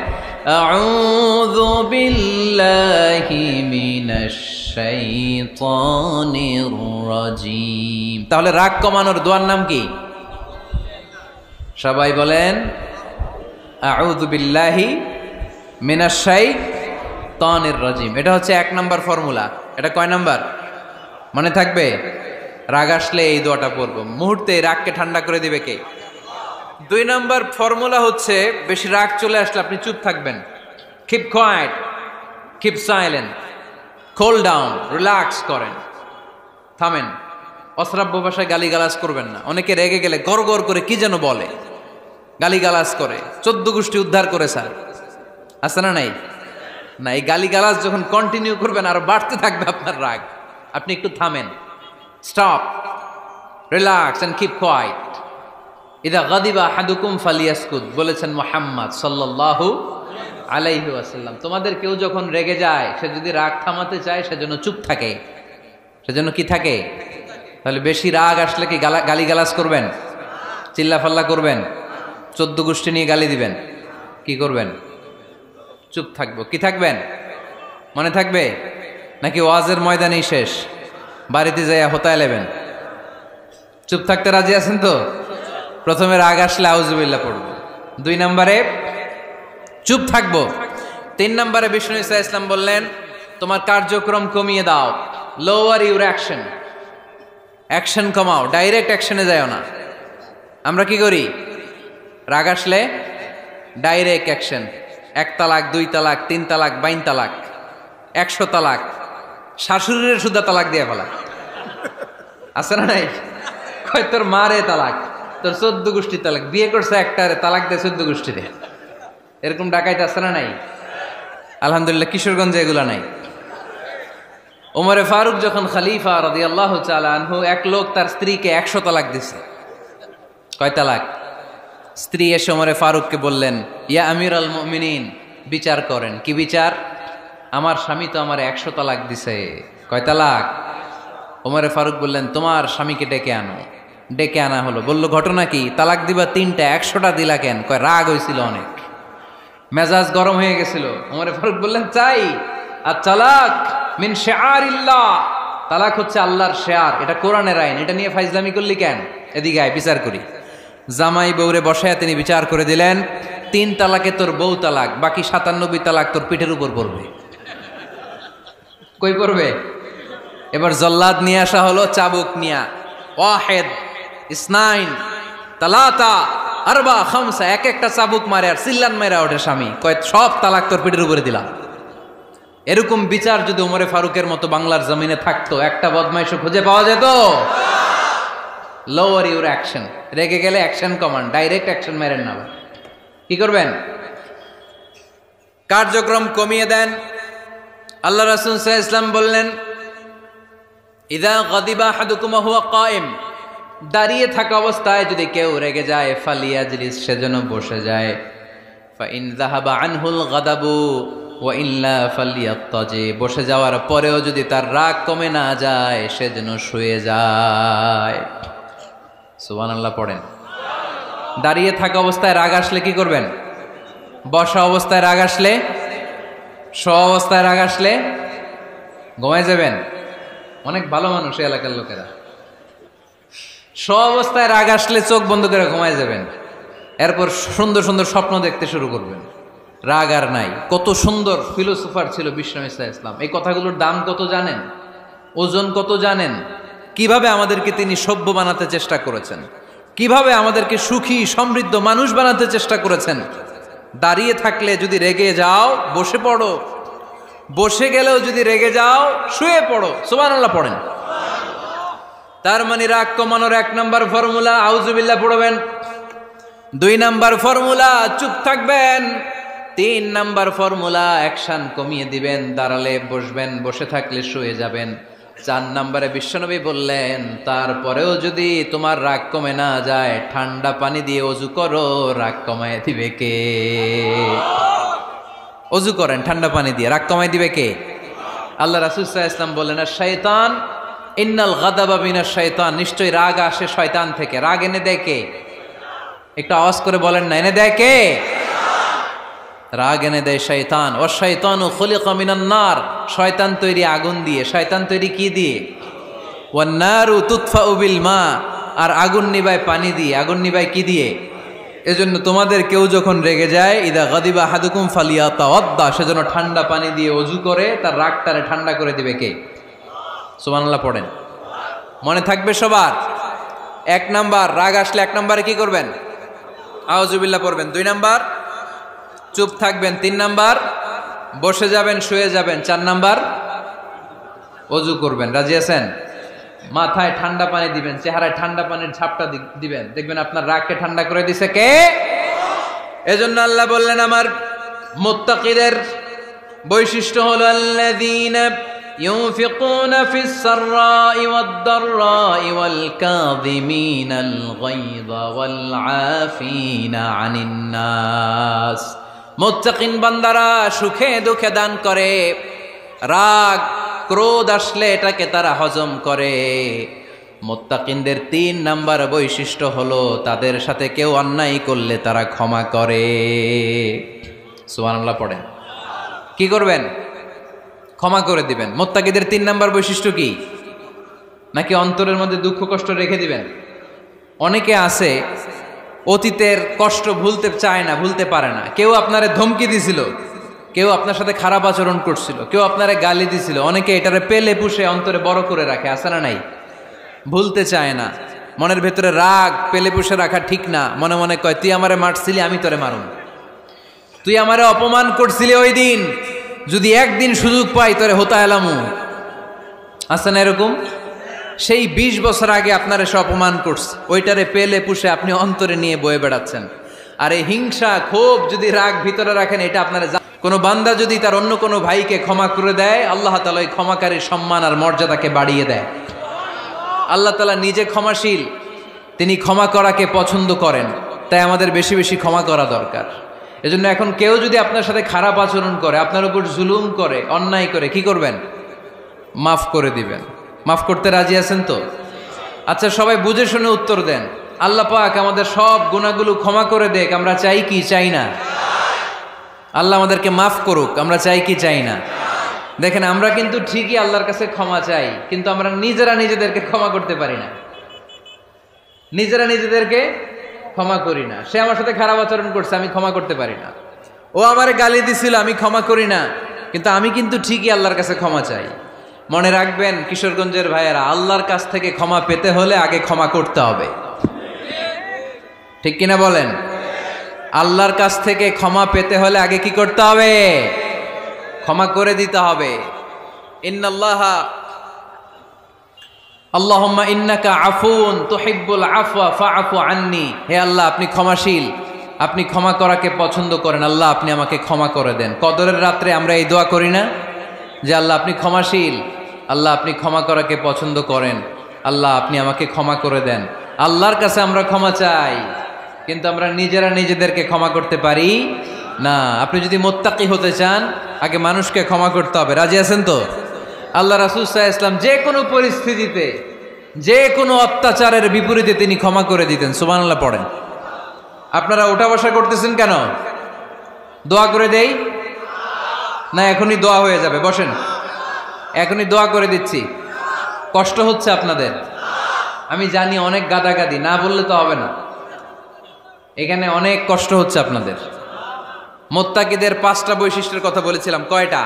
Speaker 1: আউযু বিল্লাহি মিনাশ শাইতানির রাজীম। তাহলে রাগ কমানোর দোয়ার নাম কি? সবাই বলেন, আউযু বিল্লাহি মিনাশ শাইতানির রাজীম। এটা হচ্ছে 1 নাম্বার ফর্মুলা। এটা কয় নাম্বার? মনে থাকবে? রাগ আসলে এই দোয়াটা পড়বো, মুহূর্তে রাগকে ঠান্ডা করে দিবে কে? 2 নাম্বার ফর্মুলা হচ্ছে, বেশি রাগ চলে আসলে আপনি চুপ থাকবেন। Keep quiet, keep silent, cool down, relax করেন, থামেন। অশ্রাব্য ভাষায় গালিগালাজ করবেন না। অনেকে রেগে গেলে গড় গড় করে কি যেন বলে, গালিগালাজ করে, 14 গোষ্ঠী উদ্ধার করে স্যার, আছে না নাই? না, এই গালিগালাজ যখন কন্টিনিউ করবেন আরো বাড়তে থাকবে আপনার রাগ। আপনি একটু থামেন, stop, relax and keep quiet. ইদা গাদিবা আহাদুকুম ফালিয়াসকুত বলেছেন মুহাম্মদ সাল্লাল্লাহু আলাইহি ওয়াসাল্লাম। তোমাদের কেউ যখন রেগে যায়, সে যদি রাগ থামাতে চায় সেজন্য চুপ থাকে, সেজন্য কি থাকে? তাহলে বেশি রাগ আসলে কি গালিগালাজ করবেন, চিল্লাফাল্লা করবেন, 14 গোষ্ঠী নিয়ে গালি দিবেন? কি করবেন? চুপ থাকবো। কি থাকবেন? মনে থাকবে নাকি ওয়াজের ময়দানেই শেষ, বাড়িতে যাইয়া হোতায় নেবেন? চুপ থাকতে রাজি আছেন তো? প্রথমে রাগ আসলে আউযুবিল্লাহ পড়বো, 2 নম্বরে চুপ থাকবো, 3 নম্বরে বিষ্ণু ঈসা ইসলাম বললেন তোমার কার্যক্রম কমিয়ে দাও, লোয়ার ইউর অ্যাকশন, অ্যাকশন কমাও, ডাইরেক্ট অ্যাকশনে যাও না। আমরা কি করি? রাগ আসলে ডাইরেক্ট অ্যাকশন, 1 তালাক, 2 তালাক, 3 তালাক, 22 তালাক, 100 তালাক, শাশুড়ির সুদ্ধা তালাক দিয়ে ফেলা, আছে না নাই? কয় তোর মারে তালাক, তোর 14 গোষ্ঠী তালাক, বিয়ে করছে একটারে তালাক দেয় 14 গোষ্ঠীরে, এরকম ডাকাইতে আছে না নাই? আলহামদুলিল্লাহ কিশোরগঞ্জে এগুলা নাই। ওমরে ফারুক যখন খলিফা রাদিয়াল্লাহু তাআলা আনহু, এক লোক তার স্ত্রীকে 100 তালাক দিছে। কয় তালাক? স্ত্রী এসে ওমরে ফারুককে বললেন, ইয়া আমিরুল মুমিনিন, বিচার করেন। কি বিচার? আমার স্বামী তো আমার 100 তালাক দিছে। কয় তালাক? ওমরে ফারুক বললেন, তোমার স্বামীকে ডেকে আনো। ডেকে আনা হলো। বলল, ঘটনা কি? তালাক দিবা 3টা, 100টা দিলা কেন? কয় রাগ হয়েছিল অনেক, মেজাজ গরম হয়ে গেছিল। ওমরে ফারুক বললেন, চাই। আর তালাক মিন শিআরিল্লাহ, তালাক হচ্ছে আল্লাহর শেয়ার, এটা কোরআনের আইন, এটা নিয়ে ফাইজলামি করলি কেন? এদিকে আয়, বিচার করি। জামাই বউরে বসায় তিনি বিচার করে দিলেন, 3 তালাকে তোর বউ তালাক, বাকি 97 তালাক তোর পিঠের উপর পড়বে। কই পড়বে? এবার জল্লাদ নিয়ে আসা হলো, চাবুক নিয়া, ওয়াহেদ, ইসনাইন, তালাতা, আরবা, খামসা, এক একটা চাবুক মারে আর চিল্লান মেরা ওঠে স্বামী, কয় সব তালাক তোর পিঠের উপরে দিলাম। এরকম বিচার যদি ওমরে ফারুকের মতো বাংলার জমিনে থাকতো, একটা বদমাইশও খুঁজে পাওয়া যেত? লোয়ার ইউর অ্যাকশন, রেগে গেলে অ্যাকশন কমান, ডাইরেক্ট অ্যাকশন মেরেন না। কি করবেন? কার্যক্রম কমিয়ে দেন। আল্লাহ রাসূল সাল্লাল্লাহু আলাইহি ওয়াসাল্লাম বললেন, ইযা গাদিবা আহাদুকুম ওয়া হুয়া কায়েম, দাঁড়িয়ে থাকা অবস্থায় যদি কেউ রেগে যায়, ফালিয়াজলিস, সেজন্য বসে যায়। ফা ইন যাহাবা আনহুল গাদাবু ওয়া ইল্লা ফালিয়াত্তাজি, বসে যাওয়ার পরেও যদি তার রাগ কমে না যায়, সেজন্য শুয়ে যায়। সুবহানাল্লাহ পড়েন। দাঁড়িয়ে থাকা অবস্থায় রাগ আসলে কি করবেন? বসা অবস্থায় রাগ আসলে, শোয়া অবস্থায় রাগ আসলে ঘুমায় যাবেন। অনেক ভালো মানুষ এই এলাকার লোকেরা। শোয়া অবস্থায় রাগ আসলে চোখ বন্ধ করে ঘুমায় যাবেন, এরপর সুন্দর সুন্দর স্বপ্ন দেখতে শুরু করবেন। রাগ আর নাই। কত সুন্দর ফিলোসোফার ছিল বিষ্ণু ঈসা ইসলাম। এই কথাগুলোর দাম কত জানেন? ওজন কত জানেন? কিভাবে আমাদেরকে তিনি সভ্য বানাতে চেষ্টা করেছেন, কিভাবে আমাদেরকে সুখী সমৃদ্ধ মানুষ বানাতে চেষ্টা করেছেন। দাঁড়িয়ে থাকলে যদি রেগে যাও, বসে পড়ো। বসে গেলেও যদি রেগে যাও, শুয়ে পড়ো। সুবহানাল্লাহ পড়েন। তার মানে রাগ কমানোর 1 নাম্বার ফর্মুলা আউযুবিল্লাহ পড়বেন, 2 নাম্বার ফর্মুলা চুপ থাকবেন, 3 নাম্বার ফর্মুলা অ্যাকশন কমিয়ে দিবেন, দাঁড়ালে বসবেন, বসে থাকলে শুয়ে যাবেন। 4 নাম্বারে বিশ্বনবী বললেন, তারপরেও যদি তোমার রাগ কমে না যায়, ঠান্ডা পানি দিয়ে ওযু করো, রাগ কমায় দিবে কে? ওযু করেন ঠান্ডা পানি দিয়ে, রাগ কমায় দিবে কে? আল্লাহ রাসূল সাল্লাল্লাহু আলাইহি ওয়াসাল্লাম বললেন, আর শয়তান, ইন্নাল গাদাবা মিনাশ শয়তান, নিশ্চয়ই রাগ আসে শয়তান থেকে। রাগ এনে দেয় কে? একটু আওয়াজ করে বলেন না, এনে দেয় কে? রাগ এনে দেয় শয়তান। ও শয়তানু খুলিকা মিনান নার, শয়তান তৈরি আগুন দিয়ে। শয়তান তৈরি কি দিয়ে? ওয়ান নারু তুতফাউ বিল মা, আর আগুন নিবায় পানি দিয়ে। আগুন নিবায় কি দিয়ে? এজন্য তোমাদের কেউ যখন রেগে যায়, ইদা গাদিবা আহাদুকুম ফালিয়াতাওয়াদ্দা, সেজন্য ঠান্ডা পানি দিয়ে ওযু করে তার রাগটারে ঠান্ডা করে দিবে কে? সুবহানাল্লাহ পড়েন। মনে থাকবে সবার? 1 নাম্বার, রাগ আসলে 1 নাম্বারে কি করবেন? আউযুবিল্লাহ পড়বেন। 2 নাম্বার, চুপ থাকবেন। 3 নাম্বার, বসে যাবেন, শুয়ে যাবেন। 4 নাম্বার, ওযু করবেন। রাজি আছেন? মাথায় ঠান্ডা পানি দিবেন, চেহারায় ঠান্ডা পানির ঝাপটা দিবেন, দেখবেন আপনার রাগকে ঠান্ডা করে দিছে কে? এজন্য আল্লাহ বললেন আমার মুত্তাকিদের বৈশিষ্ট্য হলো আল্লাযীনা ইউনফিকুনা ফিস সাররাই ওয়াদ দাররাই ওয়াল কাযিমিনাল গায়যা ওয়াল আফিনা আনিন নাস। মুত্তাকিন বান্দারা সুখে দুঃখে দান করে, রাগ ক্রোধ আসলে এটাকে তারা হজম করে। মুত্তাকিনদের 3 নাম্বার বৈশিষ্ট্য হলো তাদের সাথে কেউ অন্যায় করলে তারা ক্ষমা করে। সুবহানাল্লাহ পড়েন। কি করবেন? ক্ষমা করে দিবেন। মুত্তাকিদের 3 নাম্বার বৈশিষ্ট্য কি? নাকি অন্তরের মধ্যে দুঃখ কষ্ট রেখে দিবেন? অনেকে আছে অতীতের কষ্ট ভুলতে চায় না, ভুলতে পারে না। কেউ আপনারে ধমকি দিছিল, কেউ আপনার সাথে খারাপ আচরণ করছিল, কেউ আপনারে গালি দিছিল, অনেকে এটারে পেলে পুষে অন্তরে বড় করে রাখে, আছে না নাই? ভুলতে চায় না। মনের ভেতরে রাগ পেলে পুষে রাখা ঠিক না। মনে মনে কয় তুই আমারে মারছিলি, আমি তোরে মারুম। তুই আমারে অপমান করছিলি ওই দিন, যদি একদিন সুযোগ পাই তোরে হতা এলামু। আছে না এরকম? সেই 20 বছর আগে আপনার এসে অপমান করছে, ওইটারে পেলে পুষে আপনি অন্তরে নিয়ে বয়ে বেড়াচ্ছেন। আর এই হিংসা ক্ষোভ যদি রাগ ভিতরে রাখেন, এটা আপনারা কোন বান্দা যদি তার অন্য কোনো ভাইকে ক্ষমা করে দেয়, আল্লাহ তাআলা ওই ক্ষমাকারীর সম্মান আর মর্যাদাকে বাড়িয়ে দেয়। আল্লাহ তাআলা নিজে ক্ষমাশীল, তিনি ক্ষমা করাকে পছন্দ করেন। তাই আমাদের বেশি বেশি ক্ষমা করা দরকার। এজন্য এখন কেউ যদি আপনার সাথে খারাপ আচরণ করে, আপনার উপর জুলুম করে, অন্যায় করে, কি করবেন? মাফ করে দিবেন। মাফ করতে রাজি আছেন তো? আচ্ছা, সবাই বুঝে শুনে উত্তর দেন। আল্লাহ পাক আমাদের সব গুনাহগুলো ক্ষমা করে দেখ, আমরা চাই কি চাই না? আল্লাহ আমাদেরকে মাফ করুক, আমরা চাই কি চাই না? দেখেন, আমরা কিন্তু ঠিকই আল্লাহর কাছে ক্ষমা চাই, কিন্তু আমরা নিজেরা নিজেদেরকে ক্ষমা করতে পারি না। নিজেরা নিজেদেরকে ক্ষমা করি না। সে আমার সাথে খারাপ আচরণ করছে, আমি ক্ষমা করতে পারি না। ও আমারে গালি দিছিল, আমি ক্ষমা করি না, কিন্তু আমি কিন্তু ঠিকই আল্লাহর কাছে ক্ষমা চাই। মনে রাখবেন কিশোরগঞ্জের ভাইয়েরা, আল্লাহর কাছ থেকে ক্ষমা পেতে হলে আগে ক্ষমা করতে হবে। ঠিক কিনা বলেন? আল্লাহর কাছ থেকে ক্ষমা পেতে হলে আগে কি করতে হবে? ক্ষমা করে দিতে হবে। ইন্নাল্লাহা আল্লাহুম্মা ইন্নাকা আফুন তুহিব্বুল আফওয়া ফাআফু আন্নি। হে আল্লাহ, আপনি ক্ষমাশীল, আপনি ক্ষমা করাকে পছন্দ করেন। আল্লাহ, আপনি আমাকে ক্ষমা করে দেন। কদরের রাত্রে আমরা এই দোয়া করি না যে আল্লাহ আপনি ক্ষমাশীল, আল্লাহ আপনি ক্ষমা করাকে পছন্দ করেন, আল্লাহ আপনি আমাকে ক্ষমা করে দেন। আল্লাহর কাছে আমরা ক্ষমা চাই, কিন্তু আমরা নিজেরা নিজেদেরকে ক্ষমা করতে পারি না। আপনি যদি মুত্তাকি হতে চান, আগে মানুষকে ক্ষমা করতে হবে। রাজি আছেন তো? আল্লাহ রাসূল সাল্লাল্লাহু আলাইহি ওয়াসাল্লাম যে কোনো পরিস্থিতিতে, যে কোনো অত্যাচারের বিপরীতে তিনি ক্ষমা করে দিতেন। সুবহানাল্লাহ পড়েন। আপনারা ওঠা বসা করতেছেন কেন? দোয়া করে দেই না? এখনই দোয়া হয়ে যাবে, বসেন। এখনই দোয়া করে দিচ্ছি। কষ্ট হচ্ছে আপনাদের? আমি জানি অনেক গাদাগাদি, না বললে তো হবে না। এখানে অনেক কষ্ট হচ্ছে আপনাদের। মুত্তাকিদের 5টা বৈশিষ্ট্যের কথা বলেছিলাম, কয়টা?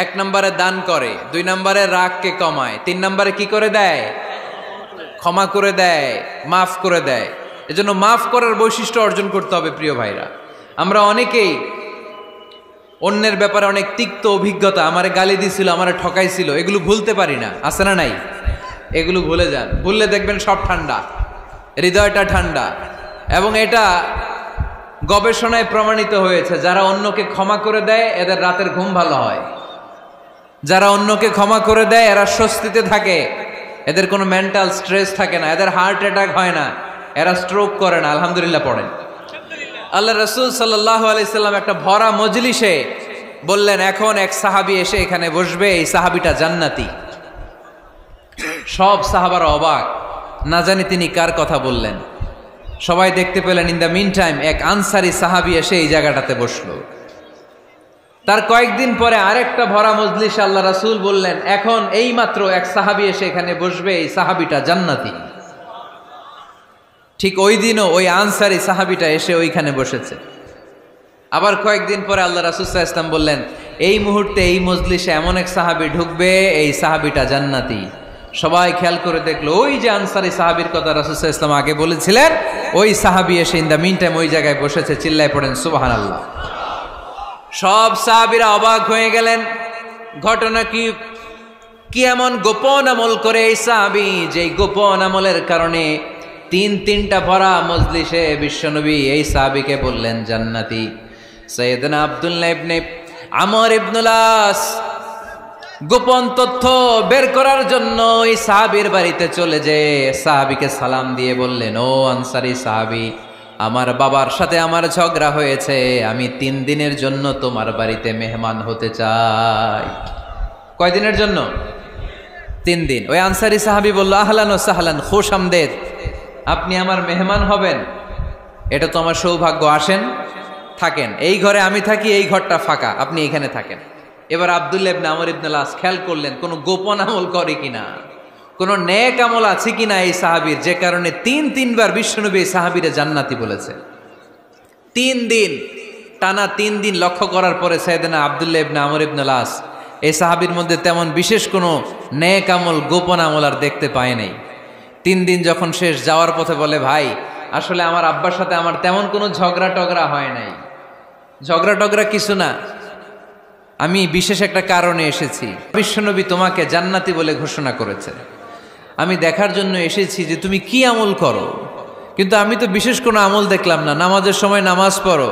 Speaker 1: 1 নম্বরে দান করে, 2 নম্বরে রাগকে কমায়, 3 নম্বরে কি করে দেয়? ক্ষমা করে দেয়, মাফ করে দেয়। এজন্য মাফ করার বৈশিষ্ট্য অর্জন করতে হবে প্রিয় ভাইরা। আমরা অনেকেই অন্যের ব্যাপারে অনেক তিক্ত অভিজ্ঞতা, আমারে গালি দিছিল, আমারে ঠকাইছিল, এগুলো ভুলতে পারি না। আছে না নাই? এগুলো ভুলে যান। ভুললে দেখবেন সব ঠান্ডা, হৃদয়টা ঠান্ডা। এবং এটা গবেষণায় প্রমাণিত হয়েছে, যারা অন্যকে ক্ষমা করে দেয় এদের রাতের ঘুম ভালো হয়। যারা অন্যকে ক্ষমা করে দেয় এরা স্বস্তিতে থাকে, এদের কোনো মেন্টাল স্ট্রেস থাকে না, এদের হার্ট অ্যাটাক হয় না, এরা স্ট্রোক করে না। আলহামদুলিল্লাহ পড়েন। আল্লাহ রাসূল সাল্লাল্লাহু আলাইহি সাল্লাম একটা ভরা মজলিসে বললেন, এখন এক সাহাবী এসে এখানে বসবে, এই সাহাবীটা জান্নাতি। সব সাহাবারা অবাক, না জানি তিনি কার কথা বললেন। সবাই দেখতে পেলেন ইন দ্য মিন টাইম এক আনসারি সাহাবী এসে এই জায়গাটাতে বসলো। তার কয়েকদিন পরে আরেকটা ভরা মজলিসে আল্লাহ রাসূল বললেন, এখন এই মাত্র এক সাহাবী এসে এখানে বসবে, এই সাহাবীটা জান্নাতি। ঠিক ওই দিনও ওই আনসারি সাহাবীটা এসে ওইখানে বসেছে। আবার কয়েকদিন পরে আল্লাহ রাসূল সাল্লাল্লাহু আলাইহি ওয়াসাল্লাম বললেন, এই মুহূর্তে এই মজলিসে এমন এক সাহাবী ঢুকবে, এই সাহাবীটা জান্নাতি। সবাই খেয়াল করে দেখলো ওই যে আনসারী সাহাবীর কথা রাসূল সাল্লাল্লাহু আলাইহি ওয়াসাল্লাম আগে বলেছিলেন, ওই সাহাবী এসে ইন দ্য মিন টাইম ওই জায়গায় বসেছে। চিল্লায় পড়েন সুবহানাল্লাহ। সব সাহাবীরা অবাক হয়ে গেলেন। ঘটনা কি? কি এমন গোপন আমল করে এই সাহাবী, যেই গোপন আমলের কারণে তিনটা ভরা মজলিসে বিশ্বনবী এই সাহাবীকে বললেন জান্নাতি। সাইয়েদনা আব্দুল্লাহ ইবনে আমর ইবনুল আস গোপন তথ্য বের করার জন্য এই সাহাবীর বাড়িতে চলে যেয়ে সাহাবীকে সালাম দিয়ে বললেন, ও আনসারী সাহাবী, আমার বাবার সাথে আমার ঝগড়া হয়েছে, আমি 3 দিনের জন্য তোমার বাড়িতে মেহমান হতে চাই। কয়দিনের জন্য? 3 দিন। ওই আনসারী সাহাবী বলল, আহলান ও সাহলান, খুশ আমদেদ, আপনি আমার মেহমান হবেন, এটা তো আমার সৌভাগ্য, আসেন থাকেন, এই ঘরে আমি থাকি, এই ঘরটা ফাঁকা, আপনি এখানে থাকেন। এবার আব্দুল্লাহ ইবনে আমর ইবনুল আস খেয়াল করলেন কোনো গোপন আমল করে কিনা, কোনো নেক আমল আছে কিনা এই সাহাবীর, যে কারণে 3বার বিশ্বনবী এই সাহাবীরে জান্নাতি বলেছে। 3 দিন টানা 3 দিন লক্ষ্য করার পরে সাইয়েদনা আব্দুল্লাহ ইবনে আমর ইবনুল আস এই সাহাবীর মধ্যে তেমন বিশেষ কোনো নেক আমল, গোপন আমল আর দেখতে পায় নাই। 3 দিন যখন শেষ, যাওয়ার পথে বলে, ভাই আসলে আমার আব্বার সাথে আমার তেমন কোনো ঝগড়া টগড়া হয় নাই, ঝগড়া টগড়া কিছু না, আমি বিশেষ একটা কারণে এসেছি। বিশ্বনবী তোমাকে জান্নাতি বলে ঘোষণা করেছে, আমি দেখার জন্য এসেছি যে তুমি কি আমল করো, কিন্তু আমি তো বিশেষ কোনো আমল দেখলাম না। নামাজের সময় নামাজ পড়ো,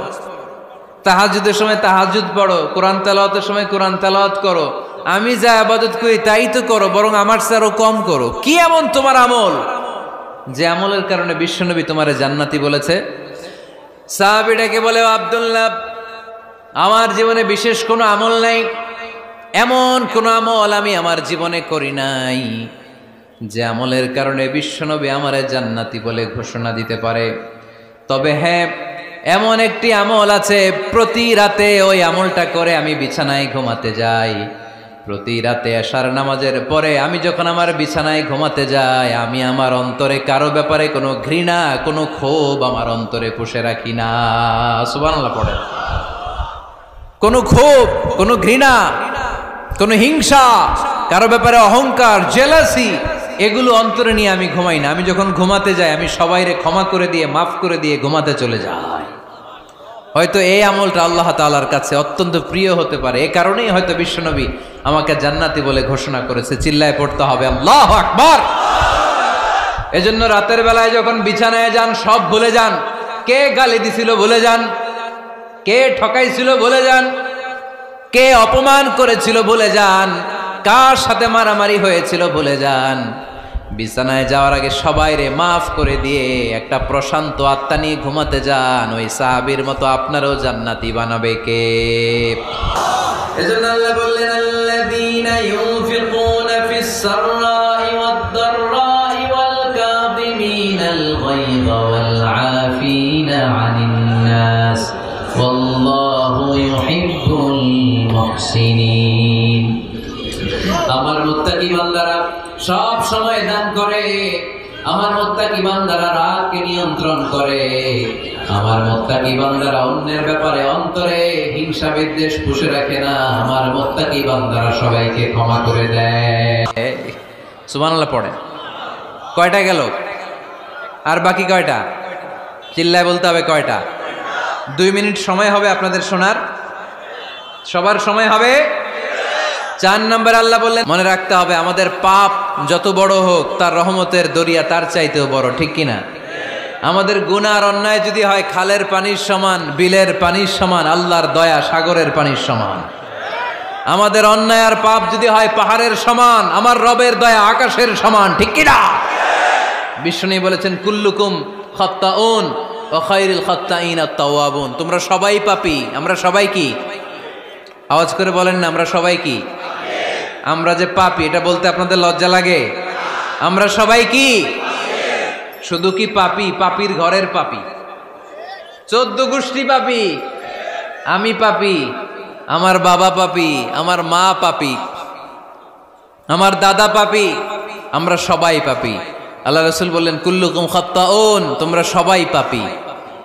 Speaker 1: তাহাজ্জুদের সময় তাহাজ্জুদ পড়ো, কোরআন তেলাওয়াতের সময় কোরআন তেলাওয়াত করো, আমি যা ইবাদত করি তাই তো করো, বরং আমার চেয়ে আরো কম করো। কি এমন তোমার আমল যে আমলের কারণে বিশ্বনবী তোমারে জান্নাতি বলেছে? সাহাবীটাকে বলে, আব্দুল্লাহ, আমার জীবনে বিশেষ কোনো আমল নাই, এমন কোনো আমল আমি আমার জীবনে করি নাই যে আমলের কারণে বিশ্বনবী আমারে জান্নাতি বলে ঘোষণা দিতে পারে। তবে হ্যাঁ, এমন একটি আমল আছে, প্রতি রাতে ওই আমলটা করে আমি বিছানায় ঘুমাতে যাই। প্রতি রাতে এশার নামাজের পরে আমি যখন আমার বিছানায় ঘুমাতে যাই, আমি আমার অন্তরে কারো ব্যাপারে কোনো ঘৃণা, কোনো ক্ষোভ আমার অন্তরে পুষে রাখি না। সুবহানাল্লাহ পড়ে। কোনো ক্ষোভ, কোনো ঘৃণা, কোনো হিংসা, কারো ব্যাপারে অহংকার, জেলাসি, এগুলো অন্তরে নিয়ে আমি ঘুমাই না। আমি যখন ঘুমাতে যাই, আমি সবাইরে ক্ষমা করে দিয়ে, মাফ করে দিয়ে ঘুমাতে চলে যাই। হয়তো এই আমলটা আল্লাহ তাআলার কাছে অত্যন্ত প্রিয় হতে পারে, এ কারণেই হয়তো বিশ্বনবী আমাকে জান্নাতি বলে ঘোষণা করেছে। চিল্লায় পড়তে হবে আল্লাহু আকবার। এজন্য রাতের বেলায় যখন বিছানায় যান, সব ভুলে যান। কে গালি দিছিল ভুলে যান, কে ঠকাইছিল ভুলে যান, কে অপমান করেছিল ভুলে যান, কার সাথে মারামারি হয়েছিল ভুলে যান। বিছানায় যাওয়ার আগে সবাইরে মাফ করে দিয়ে একটা প্রশান্ত আত্মা নিয়ে ঘুমাতে যান। ওই সাহাবীর মতো আপনারও জান্নাতি বানাবে কে? এজন্য আল্লাহ বললেন, আল্লাযীনা ইউনফিকুনা ফিস সাররাই ওয়াদ দাররাই ওয়াল কাযিমিনাল গায়যা ওয়াল আফিনা আনিন নাস ওয়াল্লাহু ইউহিব্বুল মুহসিনিন। আমার মুত্তাকি বান্দারা সব সময় দান করে, আমার মুত্তাকি বান্দারা রাগকে নিয়ন্ত্রণ করে, আমার মুত্তাকি বান্দারা অন্যের ব্যাপারে অন্তরে হিংসা বিদ্বেষ পুষে রাখে না, আমার মুত্তাকি বান্দারা সবাইকে ক্ষমা করে দেয়। সুবহানাল্লাহ পড়ে। কয়টা গেল? আর বাকি কয়টা? চিল্লায় বলতে হবে কয়টা? 2 মিনিট সময় হবে আপনাদের শোনার, সবার সময় হবে। 4 নম্বর আল্লাহ বললেন, মনে রাখতে হবে আমাদের পাপ যত বড় হোক, তার রহমতের দরিয়া তার চাইতেও বড়, ঠিক কিনা? আমাদের গুনাহ আর অন্যায় যদি হয় খালের পানির সমান, বিলের পানির সমান, আল্লাহর দয়া সাগরের পানির সমান। আমাদের অন্যায় আর পাপ যদি হয় পাহাড়ের সমান, আমার রবের দয়া আকাশের সমান, ঠিক কিনা? বিষ্ণু বলেছেন, কুল্লুকুম খাত্তাউন ওয়া খায়রুল খাত্তাইন আত-তাওয়াবুন। তোমরা সবাই পাপী, আমরা সবাই কি? আওয়াজ করে বলেন না, আমরা সবাই কি? আমরা যে পাপী, এটা বলতে আপনাদের লজ্জা লাগে? আমরা সবাই কি? শুধু কি পাপী? পাপীর ঘরের পাপী, 14 গোষ্ঠী পাপী। আমি পাপী, আমার বাবা পাপী, আমার মা পাপী, আমার দাদা পাপী, আমরা সবাই পাপী। আল্লাহ রাসূল বললেন, কুল্লুকুম খাত্তাউন, তোমরা সবাই পাপী,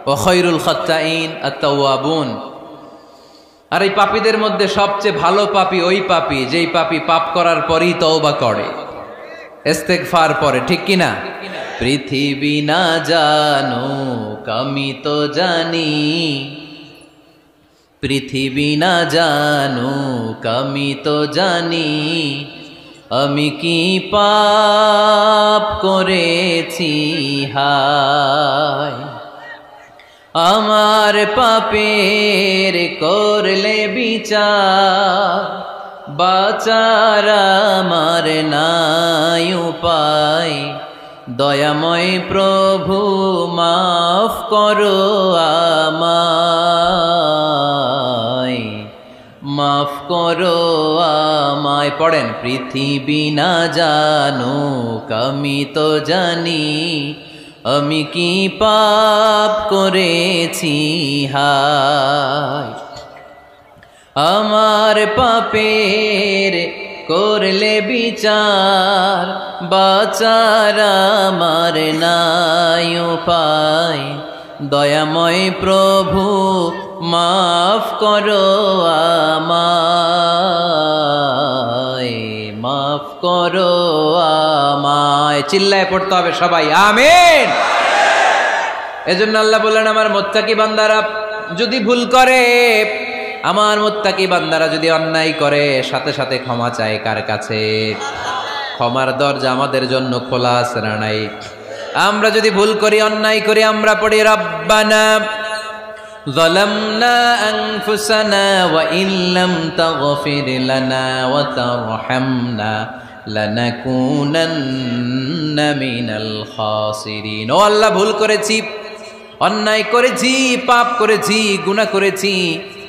Speaker 1: ওয়া খায়রুল খাত্তাইন আত-তাওয়াবুন। আর এই পাপীদের মধ্যে সবচেয়ে ভালো পাপী ওই পাপী যেই পাপী পাপ করার পরই তওবা করে। ইস্তেগফার পরে, ঠিক কিনা? পৃথিবী না জানুক আমি তো জানি, পৃথিবী না জানুক আমি তো জানি, আমি কি পাপ করেছি হায়। আমার পাপের করলে বিচার, বাঁচার আমার নাই উপায়। দয়াময় প্রভু মাফ করো আমায়, মাফ করো আমায়। পড়েন, পৃথিবী না জানুক আমি তো জানি, আমি কি পাপ করেছি হায়। আমার পাপের করলে বিচার, বাঁচার আমার নাই উপায়। দয়াময় প্রভু মাফ করো আমায়, মাফ করো আমায়। চিল্লায় পড়তে হবে সবাই, আমিন। এজন্য আল্লাহ বললেন, আমার মুত্তাকি বান্দারা যদি ভুল করে, আমার মুত্তাকি বান্দারা যদি অন্যায় করে, সাথে সাথে ক্ষমা চায় কার কাছে? ক্ষমার দরজা আমাদের জন্য খোলা আছে না নাই? আমরা যদি ভুল করি, অন্যায় করি, আমরা পড়ি রব্বানা যালামনা আনফুসানা ওয়া ইল্লাম তাগফির লানা ওয়া তারহামনা লানাকুনান্না মিনাল খাসিরিন। ও আল্লাহ, ভুল করেছি, অন্যায় করেছি, পাপ করেছি, গুনাহ করেছি,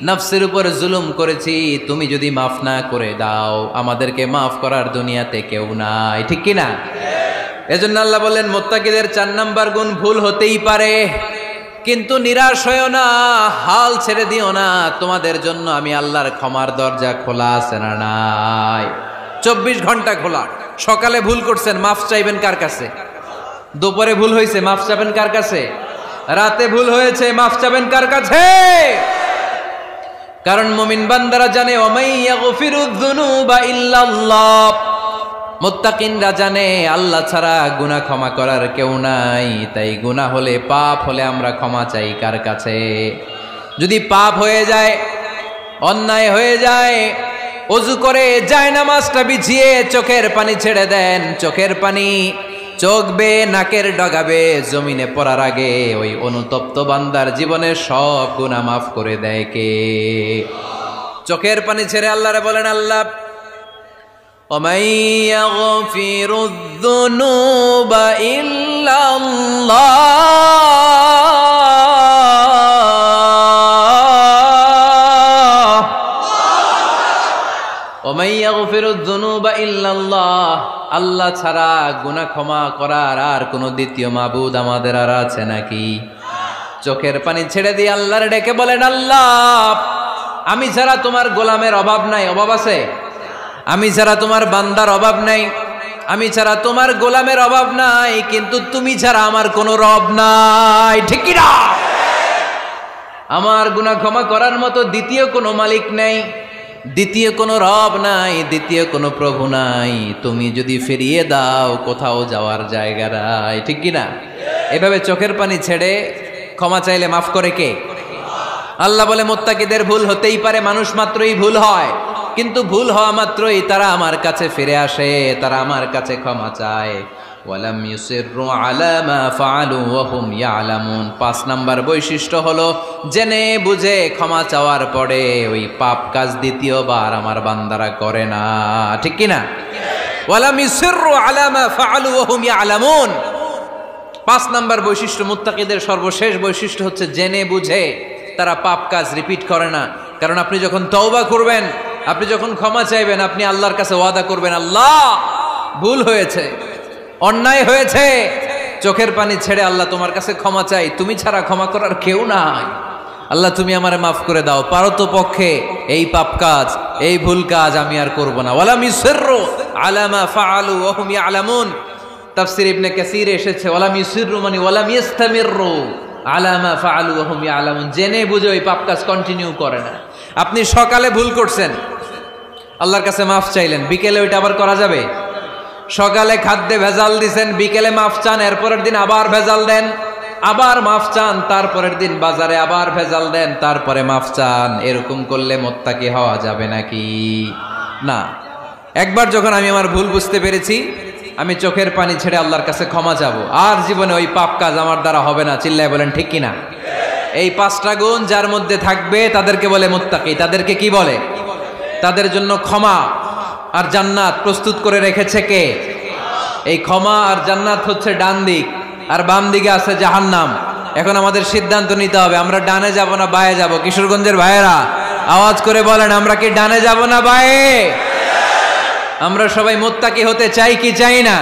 Speaker 1: নফসের উপর জুলুম করেছি। তুমি যদি মাফ না করে দাও, আমাদেরকে মাফ করার দুনিয়াতে কেউ নাই, ঠিক কিনা? এজন্য আল্লাহ বললেন, মুত্তাকিদের 4 নাম্বার গুণ, ভুল হতেই পারে কিন্তু নিরাশ হয়ো না, হাল ছেড়ে দিও না। তোমাদের জন্য আমি আল্লাহর ক্ষমার দরজা খোলা আছে না নাই? 24 ঘন্টা খোলা। সকালে ভুল করছেন, মাফ চাইবেন কার কাছে? দুপুরে ভুল হয়েছে, মাফ চাইবেন কার কাছে? রাতে ভুল হয়েছে, মাফ চাইবেন কার কাছে? কারণ মুমিন বান্দারা জানে, ওয়ামাই ইয়াগফিরুয যুনুবা ইল্লাল্লাহ। মুত্তাকিনরা জানে, আল্লাহ ছাড়া গুনাহ ক্ষমা করার কেউ নাই। তাই গুনাহ হলে, পাপ হলে আমরা ক্ষমা চাই কার কাছে? যদি পাপ হয়ে যায়, অন্যায় হয়ে যায়, ওযু করে জায়নামাজটা বিছিয়ে চোখের পানি ছেড়ে দেন। চোখের পানি চোখ বেয়ে নাকের ডগাবে জমিনে পড়ার আগে ওই অনুতপ্ত বান্দার জীবনের সব গুনাহ মাফ করে দেয় কে? চোখের পানি ছেড়ে আল্লাহরে বলেন, আল্লাহ وَمَن يَغْفِرُ الذُّنُوبَ إِلَّا اللَّهُ وَمَن يَغْفِرُ الذُّنُوبَ إِلَّا اللَّهُ। আল্লাহ ছাড়া গুনাহ ক্ষমা করার আর কোনো দ্বিতীয় মাবুদ আমাদের আর আছে নাকি? চোখের পানি ছেড়ে দিয়ে আল্লাহরে ডেকে বলেন, আল্লাহ আমি ছাড়া তোমার গোলামের অভাব নাই। অভাব আছে? আমি ছাড়া তোমার বান্দার অভাব নাই, আমি ছাড়া তোমার গোলামের অভাব নাই, কিন্তু তুমি ছাড়া আমার কোনো রব নাই, ঠিক কি না? আমার গুনাহ ক্ষমা করার মতো দ্বিতীয় কোনো মালিক নাই, দ্বিতীয় কোনো রব নাই, দ্বিতীয় কোনো প্রভু নাই। তুমি যদি ফিরিয়ে দাও, কোথাও যাওয়ার জায়গা নাই, ঠিক কি না? এভাবে চোখের পানি ছেড়ে ক্ষমা চাইলে মাফ করে কে? আল্লাহ বলে, মুত্তাকিদের ভুল হতেই পারে, মানুষ মাত্রই ভুল হয়, কিন্তু ভুল হওয়া মাত্রই তারা আমার কাছে ফিরে আসে, তারা আমার কাছে ক্ষমা চায়। ওয়ালাম ইউসিররু আলা মা ফাআলু ওয়া হুম ইয়ালামুন। 5 নাম্বার বৈশিষ্ট্য হলো, জেনে বুঝে ক্ষমা চাওয়ার পরে ওই পাপ কাজ দ্বিতীয়বার আমার বান্দারা করে না, ঠিক কি না? ওয়ালাম ইউসিররু আলা মা ফাআলু ওয়া হুম ইয়ালামুন। 5 নাম্বার বৈশিষ্ট্য, মুত্তাকিদের সর্বশেষ বৈশিষ্ট্য হচ্ছে জেনে বুঝে তারা পাপ কাজ রিপিট করে না। কারণ আপনি যখন তওবা করবেন, আপনি যখন ক্ষমা চাইবেন, আপনি আল্লাহর কাছে ওয়াদা করবেন, আল্লাহ ভুল হয়েছে, অন্যায় হয়েছে, চোখের পানি ছেড়ে আল্লাহ তোমার কাছে ক্ষমা চাই, তুমি ছাড়া ক্ষমা করার কেউ নাই। আল্লাহ তুমি আমারে মাফ করে দাও, পারতো পক্ষে এই পাপ কাজ, এই ভুল কাজ আমি আর করব না। ওয়ালাম ইউসিররু আলা মা ফাআলু ওয়া হুম ইয়ালামুন। তাফসীর ইবনে কাসীর এসেছে, ওয়ালাম ইউসিররু মানে ওয়ালাম ইস্তামিররু আলা মা ফাআলু ওয়া হুম ইয়ালামুন। জেনে বুঝে ওই পাপ কাজ কন্টিনিউ করে না। আপনি সকালে ভুল করছেন, আল্লাহর কাছে মাফ চাইলেন, বিকেলে ওইটা আবার করা যাবে? সকালে খাদ্যে ভেজাল দিছেন, বিকেলে মাফ চান, এরপরের দিন আবার ভেজাল দেন, আবার মাফ চান, তারপরের দিন বাজারে আবার ভেজাল দেন, তারপরে মাফ চান। এরকম করলে মুত্তাকি হওয়া যাবে নাকি? না। একবার যখন আমি আমার ভুল বুঝতে পেরেছি, আমি চোখের পানি ছেড়ে আল্লাহর কাছে ক্ষমা চাবো। আর জীবনে ওই পাপ কাজ আমার দ্বারা হবে না। চিল্লায় বলেন ঠিক কিনা? এই 5টা গুণ যার মধ্যে থাকবে তাদেরকে বলে মুত্তাকি। তাদেরকে কি বলে? তাদের জন্য ক্ষমা আর জান্নাত প্রস্তুত করে রেখেছে কে? এই ক্ষমা আর জান্নাত হচ্ছে ডান দিক, আর বাম দিকে আছে জাহান্নাম। এখন আমাদের সিদ্ধান্ত নিতে হবে, আমরা ডানে যাব না বায়ে যাব। কিশোরগঞ্জের ভাইয়েরা আওয়াজ করে বলেন, আমরা কি ডানে যাব না বায়ে? আমরা সবাই মুত্তাকি হতে চাই কি চাই না?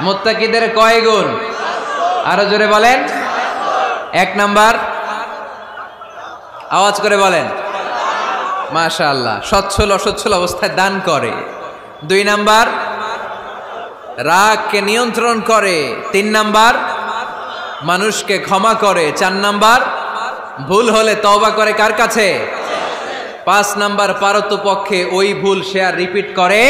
Speaker 1: মুত্তাকিদের কয় গুণ? আরো জোরে বলেন। 1 নাম্বার, আওয়াজ করে বলেন। মাশাআল্লাহ, সচ্ছল অসচ্ছল অবস্থায় দান করে। 2 নাম্বার, রাগকে নিয়ন্ত্রণ করে। 3 নাম্বার, মানুষকে ক্ষমা করে। 4 নাম্বার, ভুল হলে তওবা করে কার কাছে? 5 নাম্বার, পারতপক্ষে ওই ভুল সে আর রিপিট করে